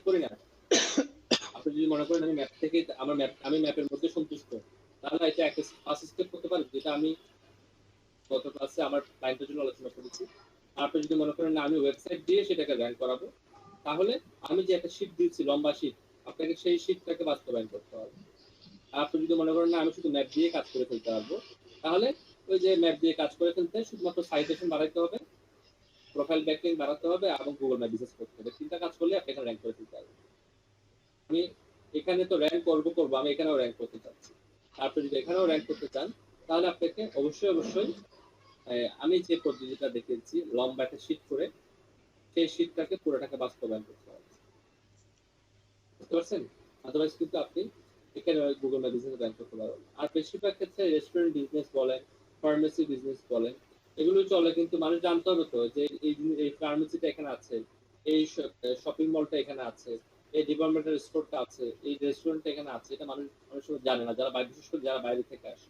করি না, আপনি যদি মনে করেন আমি ম্যাপ থেকে আমি ম্যাপের মধ্যে সন্তুষ্ট, তাহলে এটা একটা ফার্স্ট স্টেপ করতে পারেন, যেটা আমি গত ক্লাসে আমার ক্লায়েন্টের জন্য আলোচনা করেছি। আপনি যদি মনে করেন না আমি ওয়েবসাইট দিয়ে সেটাকে র্যাঙ্ক করাবো, তাহলে আমি যে একটা শীট দিচ্ছি, লম্বা শীট, আপনাকে সেই শীটটাকে বাস্তবায়ন করতে হবে। আর আপনি যদি মনে করেন না আমি শুধু ম্যাপ দিয়ে কাজ করে ফেলতে পারবো, তাহলে ওই যে ম্যাপ দিয়ে কাজ করে ফেলতে শুধুমাত্র সাইটেশন বাড়াইতে হবে, প্রোফাইল ব্যাকলিংক বাড়াতে হবে এবং গুগল ম্যাপ বিজনেস করতে হবে। তিনটা কাজ করলে আপনি এখানে র্যাঙ্ক করে ফেলতে পারবেন। আমি এখানে তো র্যাঙ্ক করবো, আমি এখানেও র্যাঙ্ক করতে চাচ্ছি। আপনি যদি এখানেও র্যাঙ্ক করতে চান, তাহলে আপনাকে অবশ্যই আমি যে পদ্ধতিটা দেখেছি, লম্বা একটা শীট করে সেই শীটটাকে পুরোটাকে বাস্তবায়ন করতে হবে। বুঝতে পারছেন? আদারওয়াইজ কিন্তু আপনি এখানে গুগল ম্যাপ বিজনেস র্যাঙ্ক করতে পারবেন। আর বেশিরভাগ ক্ষেত্রে রেস্টুরেন্ট বিজনেস বলেন, ফার্মেসি বিজনেস বলেন, এগুলো চলে, কিন্তু মানুষ জানতে হবে তো যে এই ফার্মেসিটা এখানে আছে, এই শপিং মলটা এখানে আছে, এই ডিপার্টমেন্টাল স্টোরটা আছে, এই রেস্টুরেন্টটা এখানে আছে। এটা মানুষ অনেক সময় জানে না, যারা বিশেষ করে যারা বাইরে থেকে আসে।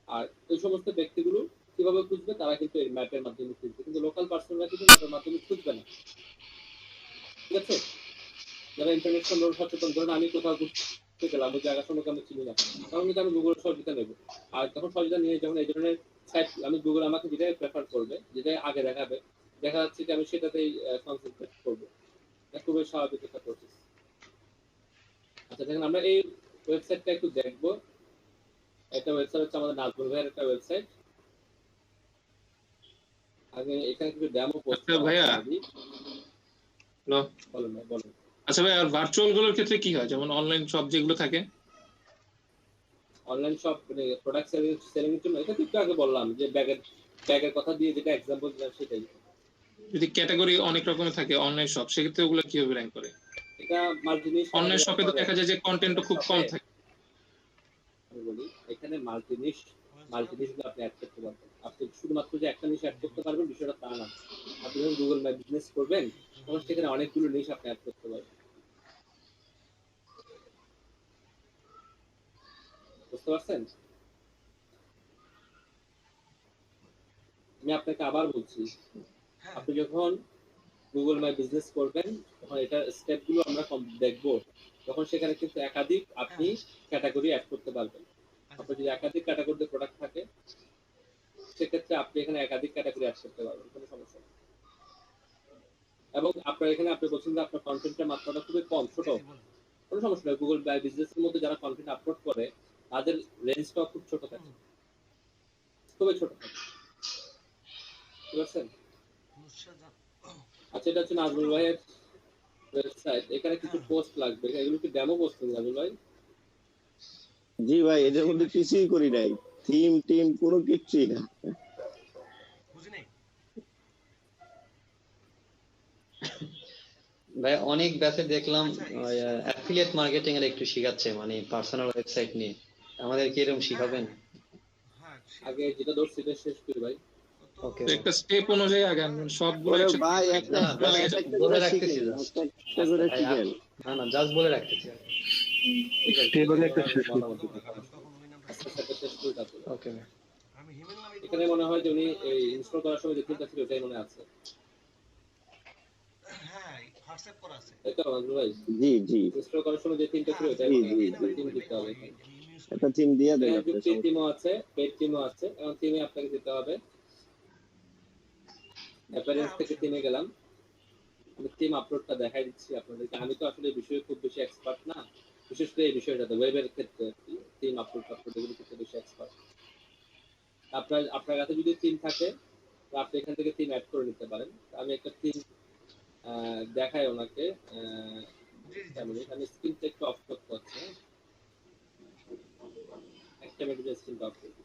আর এই সমস্ত ব্যক্তিগুলো কিভাবে খুঁজবে? তারা কিন্তু এই ম্যাপের মাধ্যমে খুঁজবে, কিন্তু লোকাল পার্সনরা কিন্তু ম্যাপের মাধ্যমে খুঁজবে না। ঠিক আছে? যারা ইন্টারনেট সম্পর্কে সচেতন, ধরেন আমি কোথাও ঘুরতে গেলাম, ওই জায়গা সম্পর্কে আমি চিনি না, তখন কিন্তু আমি গুগল সহযোগিতা নেব। আর তখন সহযোগিতা নিয়ে যখন এই ধরনের সাইট, আমি গুগল আমাকে যেটাই প্রেফার করবে, যেটাই আগে দেখাবে, দেখা যাচ্ছে যে আমি সেটাতেই কনসেন্ট্রেট করবো। এটা খুবই স্বাভাবিক একটা প্রসেস। আচ্ছা দেখেন, আমরা এই ওয়েবসাইটটা একটু দেখবো। একটা ওয়েবসাইট হচ্ছে আমাদের নাজমুল ভাইয়ের একটা ওয়েবসাইট। আগে এখানে কিছু ডেমো পোস্ট আচ্ছা ভাইয়া, হ্যালো, বলেন বলেন। আচ্ছা ভাই, আর ভার্চুয়াল গুলোর ক্ষেত্রে কি হয়, যেমন অনলাইন শপ যেগুলো থাকে? অনলাইন শপ মানে প্রোডাক্ট সেলিং এর জন্য, এটা তো একটু আগে বললাম যে ব্যাগের কথা দিয়ে যেটা এক্সাম্পল দিলাম সেটাই। যদি ক্যাটাগরি অনেক রকমের থাকে অনলাইন শপ, সেক্ষেত্রে ওগুলো কিভাবে র্যাঙ্ক করে? এটা মাল্টি নিশ অনলাইন শপে তো করে। দেখা যায় যে কন্টেন্টও খুব কম থাকে। আমি বলি এখানে মাল্টি নিশ গুলো আপনি অ্যাড করতে পারবেন। আপনি শুধুমাত্র যে একটা নিশ অ্যাড করতে পারবেন বিষয়টা তা না। আপনি যখন গুগল ম্যাপ বিজনেস করবেন, তখন সেখানে অনেকগুলো নিশ আপনি অ্যাড করতে পারবেন। বুঝতে পারছেন? আমি আপনাকে আবার বলছি, আপনি যখন গুগল ম্যাপ বিজনেস করবেন, তখন এটা স্টেপগুলো আমরা দেখবো, তখন সেখানে কিন্তু একাধিক আপনি ক্যাটাগরি অ্যাড করতে পারবেন। আপনার যদি একাধিক ক্যাটাগরিতে প্রোডাক্ট থাকে, সেক্ষেত্রে আপনি এখানে একাধিক ক্যাটাগরি অ্যাড করতে পারবেন, কোনো সমস্যা নেই। এবং আপনার এখানে আপনি বলছেন যে আপনার কন্টেন্টের মাত্রাটা খুবই কম, ছোট, কোনো সমস্যা নেই। গুগল বিজনেসের মধ্যে যারা কন্টেন্ট আপলোড করে, তাদের রেঞ্জটাও খুব ছোট থাকে, খুবই ছোট থাকে। ঠিক আছে? আচ্ছা, এটা হচ্ছে নাজমুল ভাইয়ের ওয়েবসাইট। এখানে কিছু পোস্ট লাগবে, এগুলো কি ডেমো পোস্ট নাজমুল ভাই? জি ভাই, এটার মধ্যে কিছুই করি নাই, থিম টিম কোনো কিছুই না। ভাই অনেক ব্যাচে দেখলাম অ্যাফিলিয়েট মার্কেটিং এর একটু শিখাচ্ছে, মানে পার্সোনাল ওয়েবসাইট নিয়ে। আমাদের কি এরকম শিখাবেন? আগে যেটা ধর সেটা শেষ করি ভাই। ওকে, একটা স্টেপ অনুযায়ী আগে আনবেন সবগুলো ওরে একসাথে। ভাই, একটা বলে রাখতেছি, করে শিখেন। না জাস্ট বলে রাখতেছি। স্টেবল একটা শেষ করি তারপরে। ওকে, এখানে মনে হয় যে উনি এই ইনস্টল করার সময় যে তিনটা ছিল ওটাই মনে আছে। তাই তো নাজমুল ভাই? জি জি ইনস্টল করার সময় যে তিনটা ছিল ওটাই মনে আছে। থিম দিতে হবে এখানে। একটা থিম দিয়ে দেন এখানে আপনি। যুক্তি থিমও আছে, পেড থিমও আছে, এবং থিমে আপনাকে দিতে হবে। অ্যাপারেন্স থেকে থিমে গেলাম, আমি থিম আপলোডটা দেখাই দিচ্ছি আপনাদেরকে। আমি তো আসলে এই বিষয়ে খুব বেশি এক্সপার্ট না, বিশেষ করে এই বিষয়টাতে, ওয়েবের ক্ষেত্রে থিম আপলোড এগুলো ক্ষেত্রে বেশি এক্সপার্ট। আপনার কাছে যদি থিম থাকে, তো আপনি এখান থেকে থিম অ্যাড করে নিতে পারেন। আমি একটা থিম দেখাই ওনাকে। আমি স্ক্রিনটা একটু অফ করতে হচ্ছে, একটা মিনিট স্ক্রিনটা অফ করতে।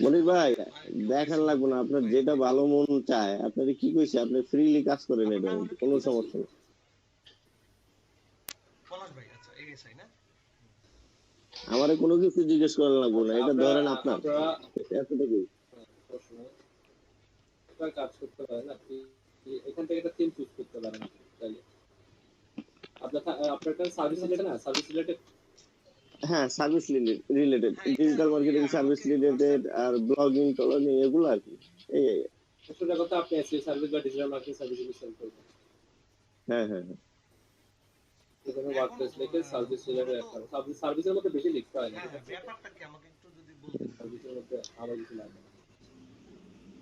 মনির ভাই, দেখান লাগবে না, আপনার যেটা ভালো মন চায়। আপনার কি কইছে, আপনি ফ্রিলি কাজ করেন, এটা কোনো সমস্যা নেই। আমারে কোনো কিছু জিজ্ঞেস করা লাগবে না, এটা ধরেন আপনার এতটুকুই। কাজ করতে পারেন আপনি, এখান থেকে একটা থিম চুজ করতে পারেন তাহলে। আপনার কাছে সার্ভিস আছে না, সার্ভিস রিলেটেড? হ্যাঁ, service related, digital marketing service related, আর ব্লগিং টলগিং এগুলো আর কি। এই সোজা কথা আপনি এসইও সার্ভিস বা ডিজিটাল মার্কেটিং সার্ভিস সেল করবেন। হ্যাঁ হ্যাঁ হ্যাঁ। এখানে ওয়ার্ডপ্রেস লিখে সার্ভিস রিলেটেড একটা সার্ভিসের মধ্যে বেশি লিখতে হয় না। হ্যাঁ ব্যাপারটা কি আমাকে একটু যদি বলতেন সার্ভিসের মধ্যে আরো কিছু লাগে না।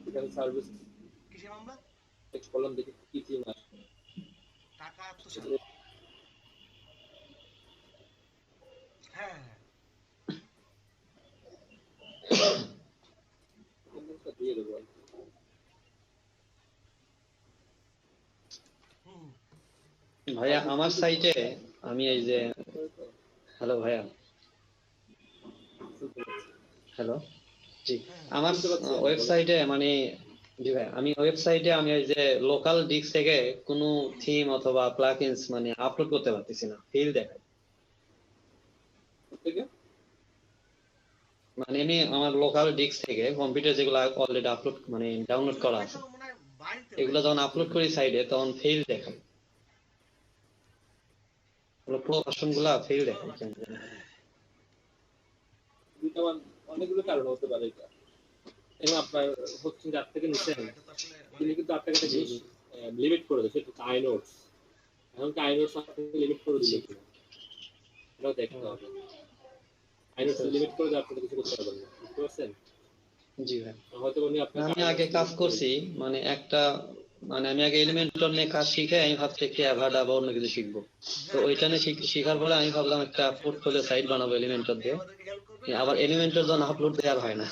এখানে সার্ভিস কিসের মামলা টেক্সট কলাম দেখে কি থিম আসবে। টাকা আত্মসাৎ হ্যাঁ কোনটা দিয়ে দেবো আর কি। হুম ভাইয়া আমার সাইটে আমি এই যে হ্যালো ভাইয়া হ্যালো জি আমার ওয়েবসাইটে মানে জি ভাই আমি ওয়েবসাইটে আমি এই যে লোকাল ডিস্ক থেকে কোনো থিম অথবা প্লাগইনস মানে আপলোড করতে পারতেছি না ফেল দেখায় ঠিক আছে মানে এমনি আমার লোকাল ডিস্ক থেকে কম্পিউটার যেগুলো অলরেডি আপলোড মানে ডাউনলোড করা আছে মনে হয় বাড়িতে এগুলো যখন আপলোড করি সাইডে তখন ফেল দেখায় প্রকাশন গুলা ফেল দেখায় কেন জানি না। দুইটা অনেকগুলো কারণ হতে পারে এটা। এবং আপনার হোস্টিং যার থেকে নিচ্ছেন এটা তো আসলে তিনি কিন্তু আপনাকে একটা জিনিস লিমিট করে দিয়েছে, সেটা আইনোটস। এখন কি আইনোটস আপনাকে লিমিট করে দিলে কিনা এটাও দেখতে হবে। আইনোটস লিমিট করে দিয়ে আপনি কিছু করতে পারবেন না, বুঝতে পারছেন? জি ভাই হয়তো উনি আপনাকে আমি আগে কাজ করছি মানে একটা মানে আমি আগে এলিমেন্টর নিয়ে কাজ শিখে আমি ভাবছি কি অ্যাভাডা বা অন্য কিছু শিখবো তো ওইটা নিয়ে শিখার পরে আমি ভাবলাম একটা পোর্টফোলিও সাইট বানাবো এলিমেন্টর দিয়ে আমাদেরকে হেল্প করবে আবার এলিমেন্টর যখন আপলোড দেওয়ার হয় না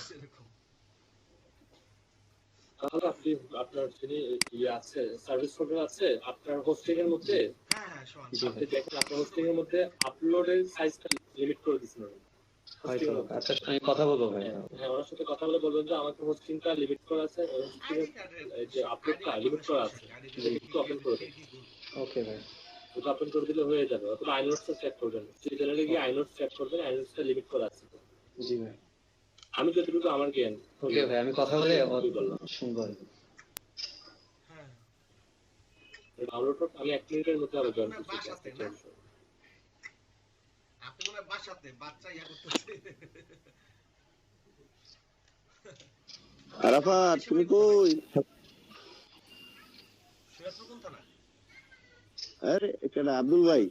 তাহলে আপনি আপনার যিনি ইয়ে আছে সার্ভিস ফোল্ডার আছে আপনার হোস্টিং এর মধ্যে হ্যাঁ শোন জি আপনি ভাই দেখেন আপনার হোস্টিং এর মধ্যে আপলোডের সাইজটা লিমিট করে দিয়েছেন উনি। হয়তো আচ্ছা আমি কথা বলবো ভাই হ্যাঁ ওনার সাথে কথা বলে বলবেন যে আমাকে হোস্টিংটা লিমিট করা আছে, হোস্টিং আইডি এর কার্ডের যে আপলোডটা লিমিট করা আছে একটু ওপেন করে দেন। ওকে ভাই ওটা ওপেন করে দিলে হয়ে যাবে। অথবা আইনোটসটা চেক করবেন, সেই চ্যানেলে গিয়ে আইনোটস চেক করবেন, আইনোটসটা লিমিট করা আছে। জি ভাই আমি যতটুকু আমার জ্ঞান ওকে ভাই আমি কথা বলে বললাম শুনবো হ্যাঁ ডাউনলোড আমি 1 মিনিটের মধ্যে আবার জয়েন আপনার করছি। বাসাতে না? আপনি মনে হয় বাসাতে বাচ্চা ইয়া করতেছে আরাফাত তুমি কই? সৈয়দপুর কোন থানা আরে এটা আব্দুল ভাই,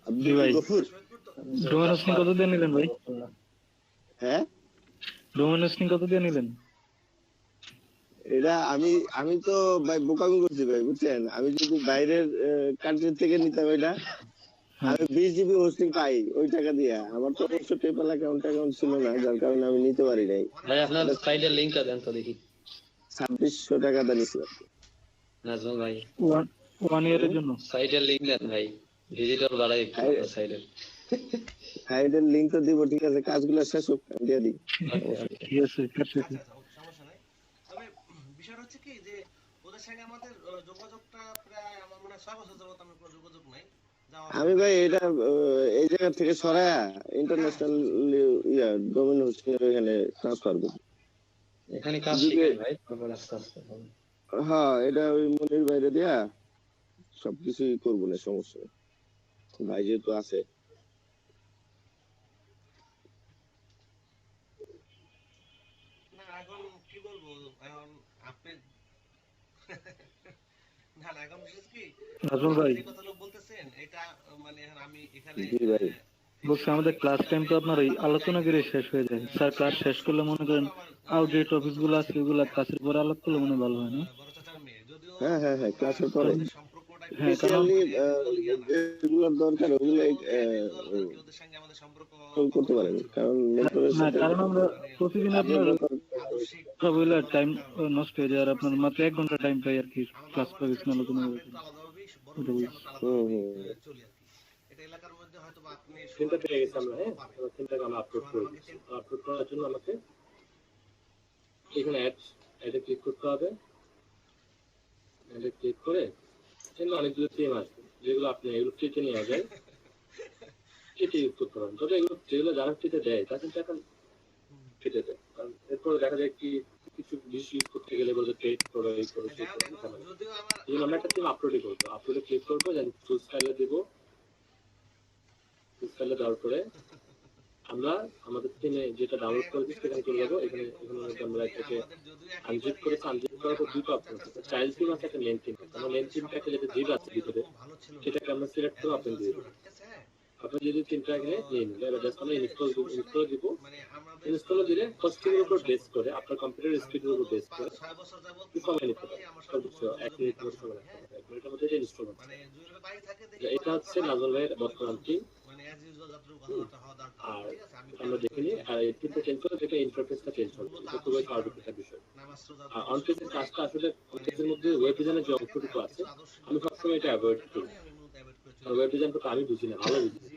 আব্দুল ভাই। গফুর। সৈয়দপুর তো ডোমেন হোস্টিং কত দিয়ে নিলেন ভাই? হ্যাঁ ডোমেন হোস্টিং কত দিয়ে নিলেন? এটা আমি তো ভাই বোকামি করছি ভাই, বুঝছেন? আমি যদি বাইরের কান্ট্রি থেকে নিতাম এটা আমি 20 জিবি হোস্টিং পাই ওই টাকা দিয়ে। আমার তো অবশ্য পেপ্যাল অ্যাকাউন্ট ছিল না, যার কারণে আমি নিতে পারি নাই। ভাই আপনার সাইটের লিংকটা দেন তো দেখি 2600 টাকা দা নিছিলাম। নাজমুল ভাই ওয়ান ইয়ারের জন্য। সাইটের লিংক দেন ভাই ভিজিটর বাড়াই একটু সাইটের সাইডের লিংক তো দিব, ঠিক আছে? কাজগুলো শেষ হোক আমি দিয়ে দিই। ঠিক আছে আচ্ছা সমস্যা নাই। তবে বিষয়টা হচ্ছে কি যে ওদের সঙ্গে আমাদের যোগাযোগটা প্রায় আমার মনে হয় 6 বছর যাবত আমার কোনো যোগাযোগ নাই আমি ভাই এটা এই জায়গা থেকে সরায়া ইন্টারন্যাশনাল ডোমেন হোস্টিং এর এখানে ট্রান্সফার করব। এখানে কাজ শিখে ভাই তারপর আস্তে আস্তে হবে হ্যাঁ এটা ওই মনির বাইরে দিয়া সবকিছুই করবো না, সমস্যা নেই। ভাই যেহেতু আছে না এখন কি বলবো এখন আপনি না না এখন বিশেষ কি নাজমুল ভাই যে কথাগুলো বলতেছেন এটা মানে এখন আমি এখানে জি ভাই। বলছি আমাদের ক্লাস টাইম তো আপনার এই আলোচনা করে শেষ হয়ে যায়। স্যার ক্লাস শেষ করলে মনে করেন আউটডেট টপিক গুলো আছে ওগুলো ক্লাসের পরে আলাপ করলে মনে হয় ভালো হয় না? বড় চাচার মেয়ে যদিও হ্যাঁ হ্যাঁ হ্যাঁ ক্লাসের পরে আমাদের সম্পর্কটা একটু হ্যাঁ, কারণ- স্পেশালি যেগুলো দরকার ওগুলো ওদের সঙ্গে আমাদের সম্পর্ক করতে পারেন, কারণ মেন্টরের না সাথে কারণ আমরা প্রতিদিন আপনার আদর্শিক সব হইলে টাইম নষ্ট হয়ে যায় আর আপনার মাত্র 1 ঘন্টা টাইম পাই আর কি ক্লাস প্রফেশনাল আলোচনা আমরা করতে। একটু আলাদাভাবেই বড় হচ্ছি, আমরা তো হুম, আলাদাভাবেই চলি আর কি। এটা এলাকার মধ্যে হয়তো বা আপনি তিনটা পেয়ে গেছি আমরা। হ্যাঁ পাবেন। এবার তিনটাকে আমরা আপলোড করে দিচ্ছি। আপলোড করার জন্য আমাকে এখানে অ্যাডে ক্লিক করতে হবে। অ্যাডে ক্লিক করে এখানে অনেকগুলো থিম আসবে, যেগুলো আপনি এগুলো ফ্রিতে নিয়ে যায় ফ্রিতে ইউজ করতে পারেন। তবে এগুলো যেগুলো যারা ফ্রিতে দেয় তা কিন্তু এখন ফ্রিতে দেয়, কারণ এরপরে দেখা যায় কি কিছু জিনিস ইউজ করতে গেলে বলতে পেড করো এই করো সেই যাই হোক, করো, এখন যদিও আমার এই জন্য আমরা একটা থিম আপলোডই করবো। আপলোডে ক্লিক করবো, দেন চুজ ফাইলে দেবো। চুজ ফাইলে দেওয়ার পরে আমরা আমাদের টিমে যেটা ডাউনলোড করেছি সেখানে চলে যাবো। এখানে আমরা এটাকে আনজিপ করেছি। আনজিপ করার পর দুটো অপশন আছে, চাইল্ড টিম আছে, একটা মেন টিম আছে। আমরা মেন টিমটাকে যেটা জিপ আছে ভিতরে সেটাকে আমরা সিলেক্ট করে ওপেন দিয়ে দেবো। আপনি যদি তিনটাকে নিয়ে নিন, এবার জাস্ট আমরা ইনস্টল দিব। ইনস্টল দিলে হোস্টিং এর উপর বেস করে আপনার কম্পিউটার স্পিডের উপর বেস করে কি সময় নিতে পারে, সর্বোচ্চ 1 মিনিট মতো সময় লাগতে পারে। 1 মিনিটের মধ্যে এটা ইনস্টল হবে। এটা হচ্ছে নাজল ভাইয়ের বর্তমান টিম। আর আমরা দেখে নিই, আর এই টিমটা চেঞ্জ করে যেটা ইন্টারফেসটা চেঞ্জ হবে, এটা খুবই স্বাভাবিক একটা বিষয়। আর অনপেজের কাজটা আসলে অনপেজের মধ্যে ওয়েব ডিজাইনের যে অংশটুকু আছে আমি সবসময় এটা অ্যাভয়েড করি। ওয়েব ডিজাইনটা তো আমি বুঝি না, ভালো বুঝি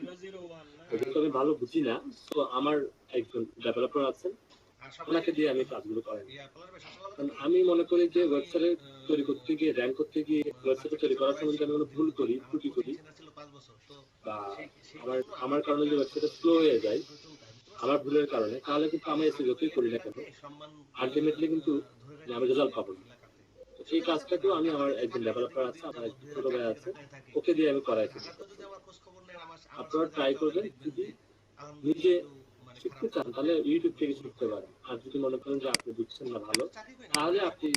আমি ভালো বুঝি না। তো আমার একজন ডেভেলপার আছেন, ওনাকে দিয়ে আমি কাজগুলো করাই। আমি মনে করি যে ওয়েবসাইট তৈরি করতে গিয়ে, র্যাঙ্ক করতে গিয়ে, ওয়েবসাইট তৈরি করার সময় যদি আমি কোনো ভুল করি, ত্রুটি করি, বা আমার কারণে যে ওয়েবসাইটটা স্লো হয়ে যায় আমার ভুলের কারণে, তাহলে কিন্তু আমি এসে যতই করি না কেন আলটিমেটলি কিন্তু আমি রেজাল্ট পাবো না। সেই কাজটাকেও আমি আমার একজন ডেভেলপার আছে, আমার একজন ছোট ভাই আছে, ওকে দিয়ে আমি করাই থাকি। আপনারা ট্রাই করবেন, যদি নিজে শিখতে চান তাহলে ইউটিউব থেকে শিখতে পারেন। আর যদি মনে করেন যে আপনি বুঝছেন না ভালো, তাহলে আপনি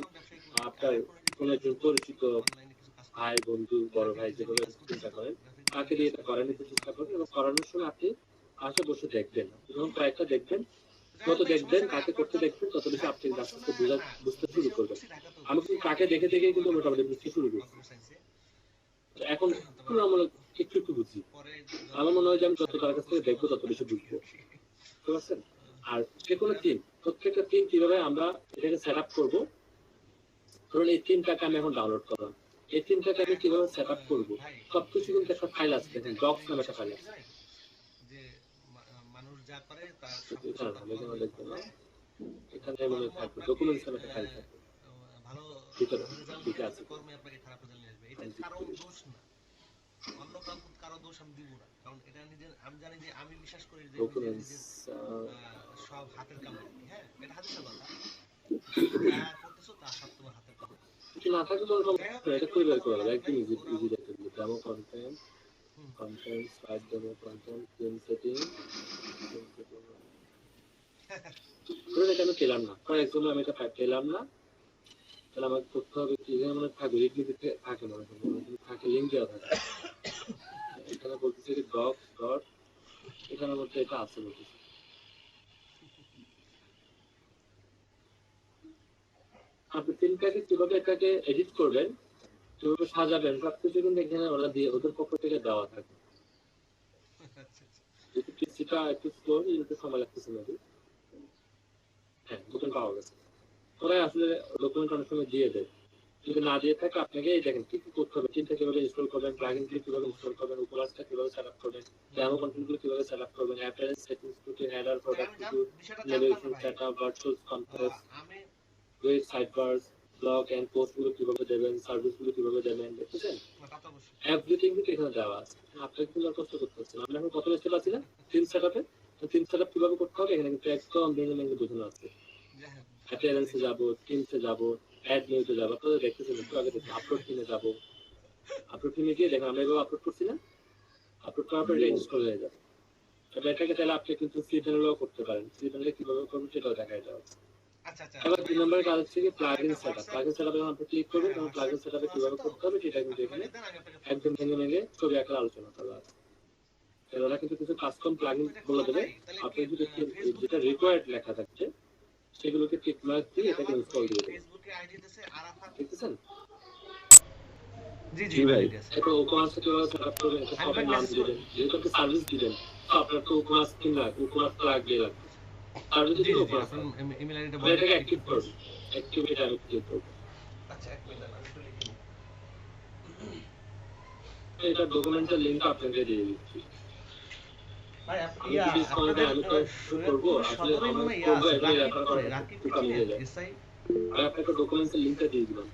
আপনার কোনো একজন পরিচিত ভাই, বন্ধু, বড় ভাই যেভাবে চিন্তা করেন তাকে দিয়ে এটা করার নিতে চেষ্টা করবেন। এবং করানোর সময় আপনি পাশে বসে দেখবেন, যখন কয়েকটা দেখবেন, যত দেখবেন কাকে করতে দেখবেন তত বেশি আপনি আস্তে আস্তে বুঝতে শুরু করবেন। আমি কিন্তু কাকে দেখে দেখে কিন্তু মোটামুটি বুঝতে শুরু করছি। এখন তুলনামূলক একটু বুঝি। আমার মনে হয় যে আমি যত তার কাছ থেকে দেখবো তত বেশি বুঝবো, বুঝতে পারছেন? আর যে কোনো টিম, প্রত্যেকটা টিম কিভাবে আমরা এটাকে সেট আপ করবো, ধরুন এই টিমটাকে আমি এখন ডাউনলোড করলাম, এই টিমটাকে আমি কিভাবে সেট আপ করবো সবকিছু কিন্তু একটা ফাইল আছে, দেখেন ডক্স নামে একটা ফাইল আছে। এখানে মনে থাকবে ডকুমেন্টস নামে একটা ফাইল থাকবে ভিতরে, ঠিক আছে? অন্য কারো দোষ আমি দিব না, কারণ এটা নিজের, আমি জানি যে আমি বিশ্বাস করি যে সব হাতের কাম। হ্যাঁ, এটা হাতের কথা করতেছো, তা সব তোমার হাতের কাম। কিছু না থাকলে তো এটা করে বের করা যাবে, একদম ইজি ইজি দেখতে দিই। Demo content, slide demo content, team setting. এটা আমি পেলাম না, ফর এক্সাম্পল আমি এটা পেলাম না, তাহলে আমাকে করতে হবে কি, এখানে মনে থাকবে রিডমিতে থাকে, মনে থাকে লিঙ্ক দেওয়া থাকে। এখানে বলতেছে যে ডক্স ডট, এখানের মধ্যে এটা আছে বলতেছে। আপনি টিমটাকে কিভাবে এটাকে এডিট করবেন, কিভাবে সাজাবেন, সবকিছু কিন্তু এখানে ওরা দিয়ে, ওদের পক্ষ থেকে দেওয়া থাকে। পিসিটা একটু স্লো, একটু সময় লাগতেছে নাকি। হ্যাঁ, নতুন পাওয়া গেছে। ওরা আসলে ডকুমেন্ট অনেক সময় দিয়ে দেয়, যদি না দিয়ে থাকে আপনাকে এই দেখেন কি কি করতে হবে, টিমটা কিভাবে ইনস্টল করবেন, প্লাগইনগুলো কিভাবে ইনস্টল করবেন, উপলাসটা কিভাবে সেটআপ করবেন, ডেমো কন্টেন্টগুলো কিভাবে সেটআপ করবেন, appearance settings to header, product to navigation setup, virtual contents, web sidebars, blog and পোস্টগুলো কিভাবে দেবেন, সার্ভিসগুলো কিভাবে দেবেন, দেখেছেন? এভরিথিং কিন্তু এখানে দেওয়া আছে। আপনাকে কিন্তু আর কষ্ট করতে হচ্ছে না। আমরা এখন কত স্টেপ আছি না টিম সেটআপে, টিম সেটআপ কিভাবে করতে হবে এখানে কিন্তু একদম ভেঙে ভেঙে বোঝানো আছে। অ্যাপিয়ারেন্সে যাবো, টিমসে যাবো, অ্যাড নিউজে যাবো, আপনারা দেখতেছেন একটু আগে দেখুন, আপলোড টিমে যাবো, আপলোড টিমে গিয়ে দেখেন আমরা এভাবে আপলোড করছি না, আপলোড করার পর ইনস্টল হয়ে যাবে। তবে এটাকে তাহলে আপনি কিন্তু ফ্রি চ্যানেলও করতে পারেন, ফ্রি চ্যানেলে কিভাবে করবেন সেটাও দেখা যাচ্ছে। এবার 3 নম্বরের কাজ হচ্ছে কি প্লাগইন সেটআপ। প্লাগইন সেটআপে যখন আপনি ক্লিক করবেন তখন প্লাগইন সেটআপে কিভাবে করতে হবে সেটা কিন্তু এখানে একদম ভেঙে ভেঙে ছবি আকারে আলোচনা করা আছে। এরা কিন্তু কিছু কাস্টম প্লাগইন বলে দেবে, আপনি যদি যেটা রিকোয়ার্ড লেখা থাকছে সেগুলোকে টিক মার্ক দিয়ে এটাকে ইনস্টল দিয়ে দেবেন। দেখতেছেন? জি জি ভাই, এটা ওকোমাস কিভাবে সেটআপ করবেন, এটা সব নাম দিবেন, যেহেতু আপনি সার্ভিস দিবেন তো আপনার তো ওকোমাস কিন লাগবে, ওকোমাস প্লাগ দিয়ে লাগবে। সার্ভিস দিলে ওকোমাস ইমেল আইডিটা বলে এটাকে অ্যাক্টিভ করবেন, অ্যাক্টিভেট আমি ক্লিক করব। আচ্ছা, এক মিনিট আমি একটু লিখি। এটা ডকুমেন্টের লিংক আপনাকে দিয়ে দিচ্ছি। ভাই আপনি আমি তো করব আসলে আমার করব এটা রেফার করে কমে যায়। আমি আপনাকে ডকুমেন্টের লিংকটা দিয়ে দিলাম,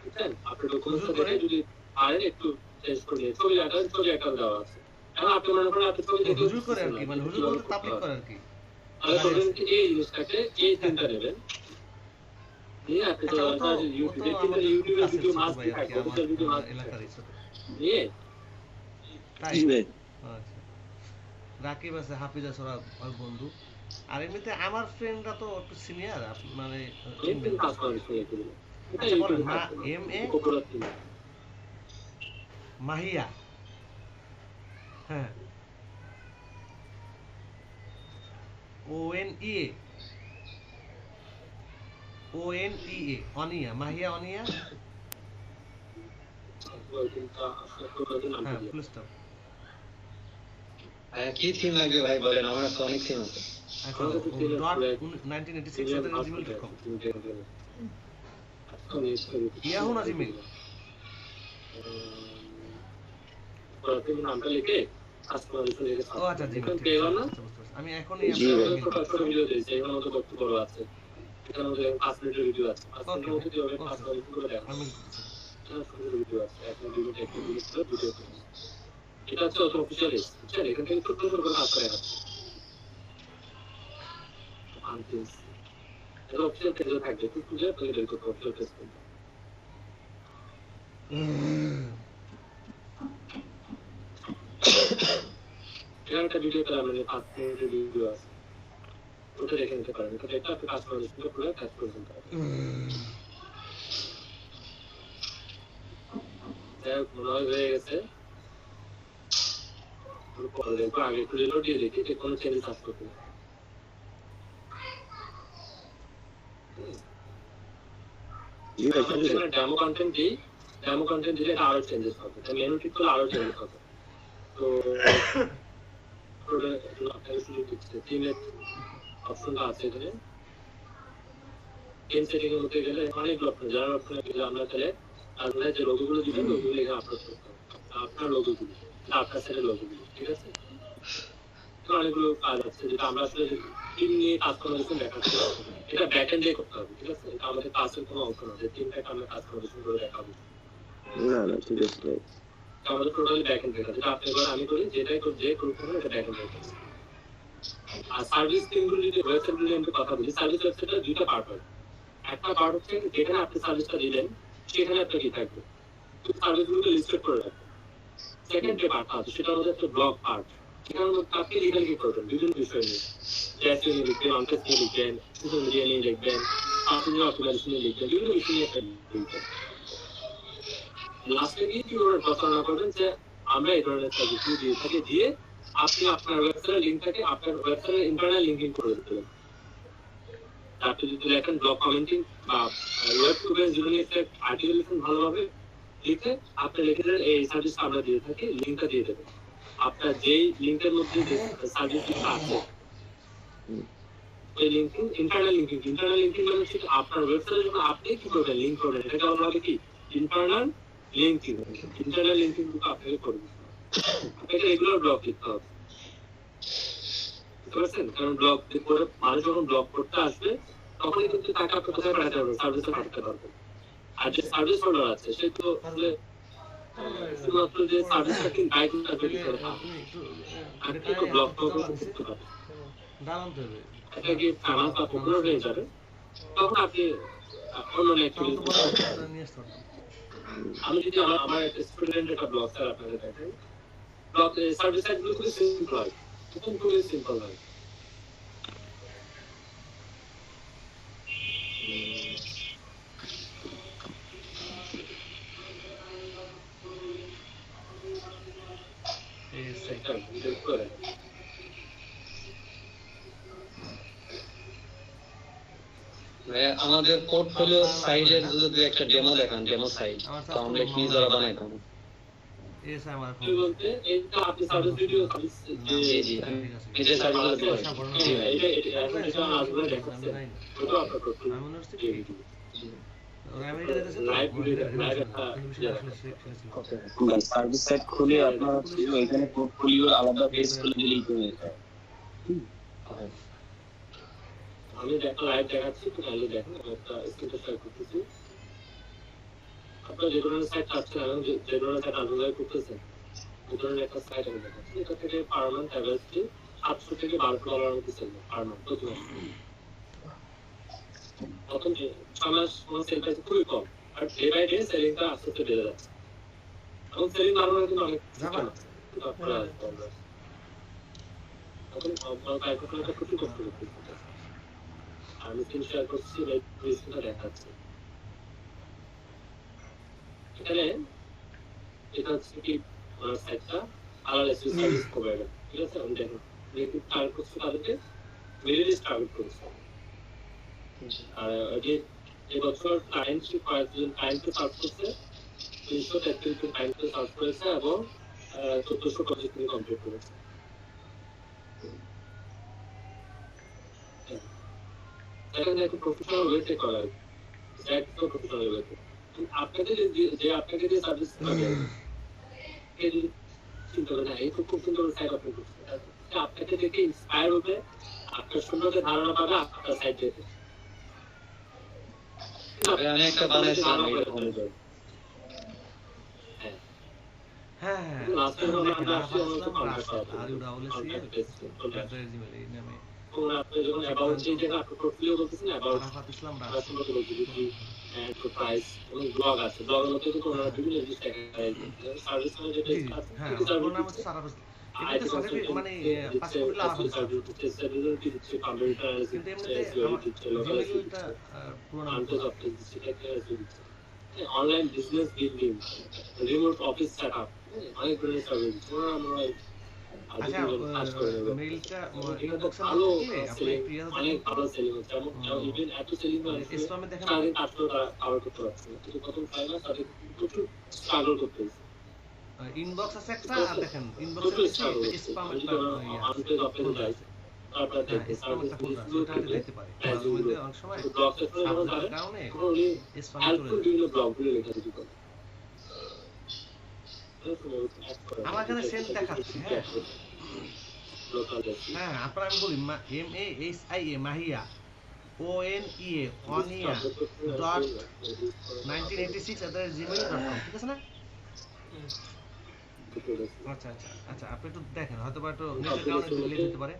বুঝছেন? আপনি ডকুমেন্টটা দেখে যদি পারেন একটু চেঞ্জ করে নিন, ছবি আকার দেওয়া আছে। এখন আপনি মনে করেন আপনি ছবি দেখে হুজুর করে আর কি, মানে হুজুর বলতে তাবলীগ করে আর কি। তাহলে করবেন কি এই জিনিসটাকে এই তিনটা নেবেন, নিয়ে আপনি তো ইউটিউবে ভিডিও মাস দেখায়, কবিতার ভিডিও মাস নিয়ে তাই আচ্ছা রাকিব আছে, হাফিজ আছে, ওরা ওর বন্ধু। আর এমনিতে আমার ফ্রেন্ডরা তো একটু সিনিয়র, মানে LinkedIn কাস্টমার রিলেশন এগুলো এটা আচ্ছা বলেন, ইউটিউবে থাকে এম এ পপুলার ছিল মাহিয়া, হ্যাঁ, ONEA, অনিয়া, মাহিয়া অনিয়া, ওইটা আসলে পুরো নাম হ্যাঁ, দিয়ে ফুল স্টপ। কি থিম লাগবে ভাই বলেন, আমার কাছে অনেক থিম আছে। আচ্ছা, আমাদের তো ছিল ডট পুরো 1986@gmail.com, ইয়াহু না জিমেইল? তুমি নামটা লিখে কাস্টমার রিলেশন লিখে ও আচ্ছা, জিমেইল, এখন ঠিক পেয়ে আছে, না আচ্ছা, বুঝতে পারছি। আমি এখনই জি ভাই। ছোট ভিডিও দিয়েছি এখানে মতো কত বড় আছে এখানে মতো 5 মিনিটের ভিডিও আছে 5 মিনিটের মধ্যে কিভাবে কাস্টমার রিলেশন করে দেখা আমি করতেছি। ভিডিও আছে একটা ভিডিও একটা ভিডিও এটা হচ্ছে অত অফিসিয়াল লিস্ট বুঝছেন এখান থেকে ছোট ছোট করে কাজ করে যাচ্ছে আনটিস এটা অফিসিয়াল পেজে থাকবে তুই খুঁজে পেয়ে বের করতে অফিসিয়াল পেজ করতে এখানে একটা ভিডিও পেলাম মানে 5 মিনিটের ভিডিও আছে ওটা দেখে নিতে পারেন এটা আপনি কাস্টমার রিলেশন করে কাজ করে ফেলতে পারেন মনে হয়ে গেছে আগে একটু রিলোড দিয়ে দেখি যে কোনো চেঞ্জেস আসতে করতে জি ভাই শুনছি স্যার। ডেমো কন্টেন্ট দিলে আরো চেঞ্জেস হবে মেনু ঠিক করলে আরো চেঞ্জেস হবে তো আপনাকে শুরু করছে টিমের অপশনটা আছে এখানে গেম সেটিং এর মধ্যে গেলে অনেকগুলো অপশন যারা অপশনে গেলে আমরা তাহলে আপনার যে লোগোগুলো দিবেন লোগোগুলো এখানে আপলোড করতে হবে আপনার লোগোগুলো আপনার সাইডের লোগোগুলো ঠিক আছে অনেকগুলো কাজ আছে যেটা আমরা আসলে টিম নিয়ে কাজ করার দেখাচ্ছি এটা ব্যাক এন্ড দিয়ে করতে হবে ঠিক আছে এটা আমাদের কাজের কোনো অংশ না যে টিমটাকে আমরা কাজ করার করে দেখাবো না না ঠিক আছে ভাই। আমাদের টোটালি ব্যাক এন্ড দেখা যেটা আপনি এবার আমি করি যেটাই করি যে গ্রুপ হবে এটা ব্যাক এন্ড দেখা আর সার্ভিস টিমগুলো যদি ওয়েবসাইটগুলো নিয়ে কথা বলি সার্ভিস ওয়েবসাইটের দুইটা পার্ট হয় একটা পার্ট হচ্ছে যেখানে আপনি সার্ভিসটা দিলেন সেখানে একটা কি থাকবে সার্ভিসগুলোকে লিস্টেড করে রাখবেন সেকেন্ড যে পার্ট আছে সেটা হচ্ছে একটা ব্লগ পার্ট সেখানে আপনি লিগাল কি করবেন বিভিন্ন বিষয় নিয়ে জ্যাসি নিয়ে লিখবেন অনকেস নিয়ে লিখবেন সোশ্যাল মিডিয়া নিয়ে লিখবেন পার্সোনাল অপটিমাইজেশন নিয়ে লিখবেন বিভিন্ন বিষয় নিয়ে একটা লিখবেন লাস্টে গিয়ে কি প্রচারণা করবেন যে আমরা এই ধরনের সার্ভিস দিয়ে থাকি দিয়ে আপনি আপনার ওয়েবসাইটের লিঙ্কটাকে আপনার ওয়েবসাইটের ইন্টারনাল লিঙ্কিং করে দিতে হবে আপনি যদি লেখেন ব্লগ কমেন্টিং বা web two page related article লিখেন ভালোভাবে লিখে আপনি লিখে দেন এই সার্ভিসটা আমরা দিয়ে থাকি লিঙ্কটা দিয়ে দেবেন আপনার যেই লিঙ্কের মধ্যে যে সার্ভিসটা আছে এই লিঙ্কিং ইন্টারনাল লিঙ্কিং মানে হচ্ছে আপনার ওয়েবসাইটে যখন আপনি কি করবেন লিঙ্ক করবেন এটাকে বলা হবে কি ইন্টারনাল লিঙ্কিং আপনাকে করবেন আপনাকে রেগুলার ব্লগ লিখতে হবে বুঝতে পারছেন কারণ ব্লগ করে মানুষ যখন ব্লগ করতে আসবে তখনই কিন্তু তাকে আপনি কোথায় পাঠাতে পারবেন সার্ভিসে পাঠাতে পারবেন আর যে সার্ভিস হোল্ডার আছে সে তো আসলে শুধুমাত্র যে সার্ভিসটা কিন্তু গাইড করতে করে আপনি তো ব্লগ করতে পারবেন দাঁড়ান তো হবে, এটা কি ফেমাস বা পপুলার হয়ে যাবে তখন আপনি অন্য তখন তো বড় একটা একটা নিয়ে আসতে পারতাম। আমি যদি আমার একটা স্টুডেন্ট একটা ব্লগ স্যার আপনাদের দেখাই ব্লগ সার্ভিস সাইটগুলো খুবই সিম্পল হয় খুবই সিম্পল হয় এই সাইট একটা ভিডিও করে ভাইয়া, আমাদের পোর্টফোলিও সাইডের যদি একটা ডেমো দেখান, ডেমো সাইড, তো আমরা কি যারা বানাইতাম। এই সাইট আমার কি বলতে এইটা আপনি সার্ভিস ভিডিও সার্ভিস জি জি এই যে সাইডগুলো দেখেন। জি ভাই, এখন যেটা আসবে দেখাচ্ছে ওটা আপলোড করতে আমি মনে হচ্ছে জি কি ওরা আমেরিকা যেতেছে লাইভ ভিডিও লাইভ ভাই সার্ভিস সাইট খুলে আপনার হচ্ছে এখানে পোর্টফোলিওর আলাদা পেজ খুলে দিলেই তো হয়ে যায়। আমি একটা লাইভ দেখাচ্ছি তো লাইভে দেখেন একটা স্ক্রিনশট শেয়ার করতেছি আপনারা যে ধরনের সাইট চাচ্ছেন এবং যে ধরনের সাইট আনলাইন করতেছেন ওই ধরনের একটা সাইট আমি দেখাচ্ছি এটা থেকে পার মান্থ অ্যাভারেজলি 800 থেকে $12 মধ্যে সেল পার মান্থ প্রতি মাসে প্রথম 6 মাস সেল প্রাইস খুবই কম আর ডে বাই ডে সেলিংটা আস্তে আস্তে বেড়ে যাচ্ছে এবং সেলিং বাড়ানোর কিন্তু অনেক সিস্টেম আছে কিন্তু আপনারা তখন আমার কয়েকটা একটা প্রচুর কষ্ট করতেছে। আমি স্ক্রিন শেয়ার করছি, লাইক স্ক্রিনটা দেখাচ্ছি। এখানে এটা হচ্ছে কি সাইটটা আলাদা সার্ভিস প্রোভাইডার, ঠিক আছে? আমি দেখুন রিলেটিভ টার্গেট করছে তাদেরকে মিডল ইস্ট টার্গেট করছে। আর যে এবছর ক্লায়েন্ট কয়েকজন ক্লায়েন্টকে সার্ভ করছে, 333 ক্লায়েন্টকে সার্ভ করেছে এবং 1400 প্রজেক্ট তিনি কমপ্লিট করেছে। এখানে একটা প্রফেশনাল ওয়েতে করা হয়, একদম প্রফেশনাল ওয়েতে। আপনাকে যে আপনাকে যে সার্ভিস পাবে কে যদি চিন্তা করে না এই তো খুব সুন্দর সাইট আপনি করছেন, আপনাকে দেখে ইন্সপায়ার হবে, আপনার সম্পর্কে ধারণা পাবে আপনার সাইট দেখে। আমি একটা বানাইছিলাম এরকম। হ্যাঁ লাস্ট টাইম আমরা আসলে রাফাত আমরা ইসলাম কন্টাক্ট রাশিদ @UWC এই নামে আপনি যখন অ্যাবাউট চেঞ্জ এর আপনি পোর্টফোলিও বলতেছেন অ্যাবাউট রাফাত ইসলাম রাশিদ রাষ্ট্রপতি বলছি এন্টারপ্রাইজ এবং ব্লগ আছে, ব্লগের মধ্যে তো কোনো বিভিন্ন জিনিস দেখা যায়, সার্ভিস ম্যানেজার যেটা আছে হ্যাঁ কি ওর নাম হচ্ছে সারাফ এটা তো সার্টিফিকেট মানে পাসপোর্ট আলাদা সার্ভিস দিচ্ছে কম্পিউটার কিন্তু এমনিতে দিচ্ছে লোকাল জিমেইলটা পুরো নাম আনতে অফিস দিচ্ছে টেকনোলজি দিচ্ছে, online business building, remote office setup, অনেক ধরনের সার্ভিস দিচ্ছে। আমরা আচ্ছা মেইলটা ইনবক্সে না ভালো থাকলে আপনি ক্রিয়া অনেক ভালো সেলিং হচ্ছে, এবং ইভেন এত সেলিং হয় স্প্যামে দেখেন সারাদিন 800 টাকা কাভার করতে পারছে না, কিন্তু প্রথম 5 মাস তাদের প্রচুর স্ট্রাগল করতে হয়েছে। ইনবক্স আছে একটা আর দেখেন ইনবক্সে নিচে স্প্যাম একটা আনপেজ অফিস যায়, তারপর দেখে সার্ভিস ওটা দিতে পারে অনেক সময় ব্লগ সেকশনে যখন যাবে কারণে ওই স্প্যাম হেল্পফুল বিভিন্ন ব্লগগুলো লেখা দিতে পারে। আমার এখানে সেন্ড দেখাচ্ছে। হ্যাঁ আপনার আমি বলি MAHIA মাহিয়া ONEA অনিয়া .1986@gmail.com, ঠিক আছে না? আচ্ছা আচ্ছা আচ্ছা আপনি একটু দেখেন, হয়তো বা একটু নেটের কারণে লেট হতে পারে।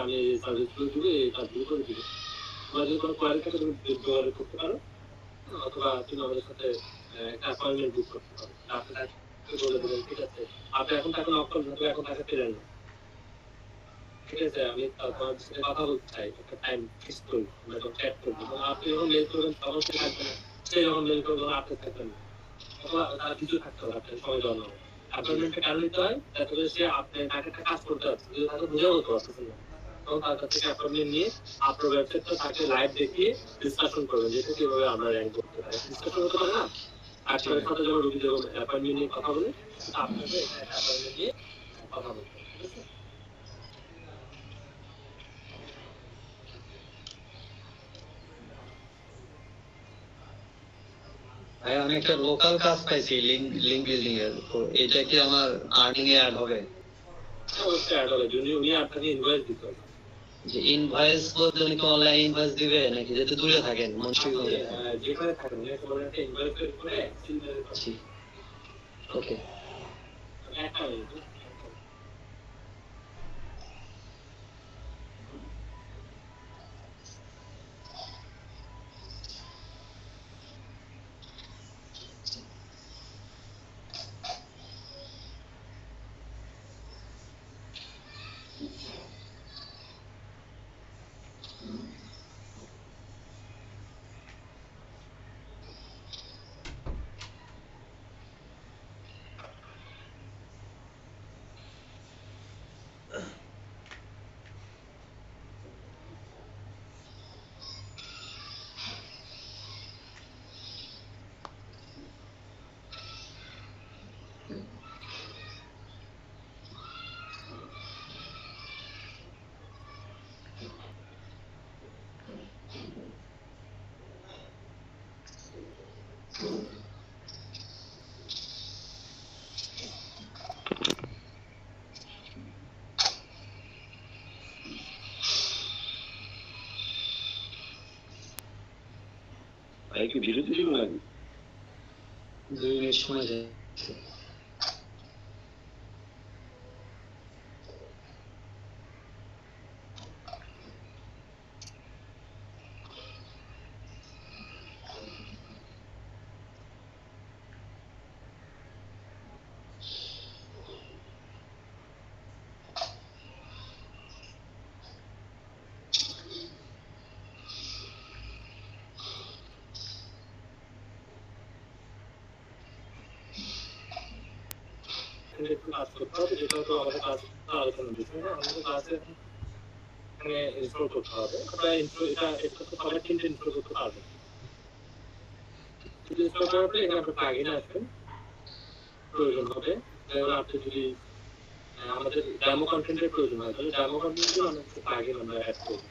আমি সার্ভিসগুলো দিবে এই কাজগুলো করে দিবে, তোমার যদি কোনো কোয়ারি থাকে তুমি ব্যবহার করতে পারো, অথবা তুমি আমাদের সাথে একটা অ্যাপয়েন্টমেন্ট বুক করতে পারো। আপনার বলে দেবেন ঠিক আছে, আপনি এখন তাকে নক করবেন, এখন তাকে পেলেন না, ঠিক আছে আমি তোমার সাথে কথা বলতে চাই, একটা টাইম ফিক্স করি, আমরা যখন চ্যাট করবো, আপনি যখন মেল করবেন তখন সে থাকবে না, সে যখন মেল করবেন আপনি থাকবেন না, অথবা তার কিছু থাকতে হবে, আপনার সময় দেওয়া হবে। অ্যাপয়েন্টমেন্টটা কেন নিতে হয়, যাতে করে সে আপনি তাকে একটা কাজ করতে পারছে, যদি তাকে বুঝে বলতে পারতেছেন না, তখন তার কাছ থেকে অ্যাপয়েন্টমেন্ট নিয়ে আপনার ওয়েবসাইটটা তাকে লাইভ দেখিয়ে ডিসকাশন করবেন, যেটা কিভাবে আমরা র্যাঙ্ক করতে পারি। ডিসকাশন হতে পারে না, আপনার সাথে যখন রুগী যখন অ্যাপয়েন্টমেন্ট নিয়ে কথা বলে, আপনাকে অ্যাপয়েন্টমেন্ট নিয়ে কথা বলতে হবে, ঠিক আছে? আমি একটা লোকাল কাজ পাইছি লিঙ্ক বিল্ডিং এর, তো এটা কি আমার আর্নিং এ অ্যাড হবে? অবশ্যই অ্যাড হবে, যদি উনি আপনাকে ইনভয়েস দিতে হবে। যে ইনভয়েস বলতে উনি কি অনলাইন ইনভয়েস দিবে নাকি যেতে দূরে থাকেন মুন্সিগঞ্জে? যেখানে থাকেন কোনো একটা ইনভয়েস করে ওকে একটা মিনিট। ভাই কি বিরতি ছিল নাকি? 2 মিনিট সময় যাচ্ছে। কন্টেন্ট একটু কাজ করতে হবে, যেটা তো আমাদের ক্লাস আলোচনা বিষয় না, আমাদের ক্লাসে এখানে ইনস্টল করতে হবে। আমরা ইনস্টল এটা তো সবাই তিনটে ইনস্টল করতে পারবে। ইনস্টল করার পরে এখানে আপনার প্লাগইন আসবেন প্রয়োজন হবে। যেমন আপনি যদি আমাদের ডেমো কন্টেন্টের প্রয়োজন হয় তাহলে ডেমো কন্টেন্টের অনেক প্লাগইন আমরা অ্যাড করব।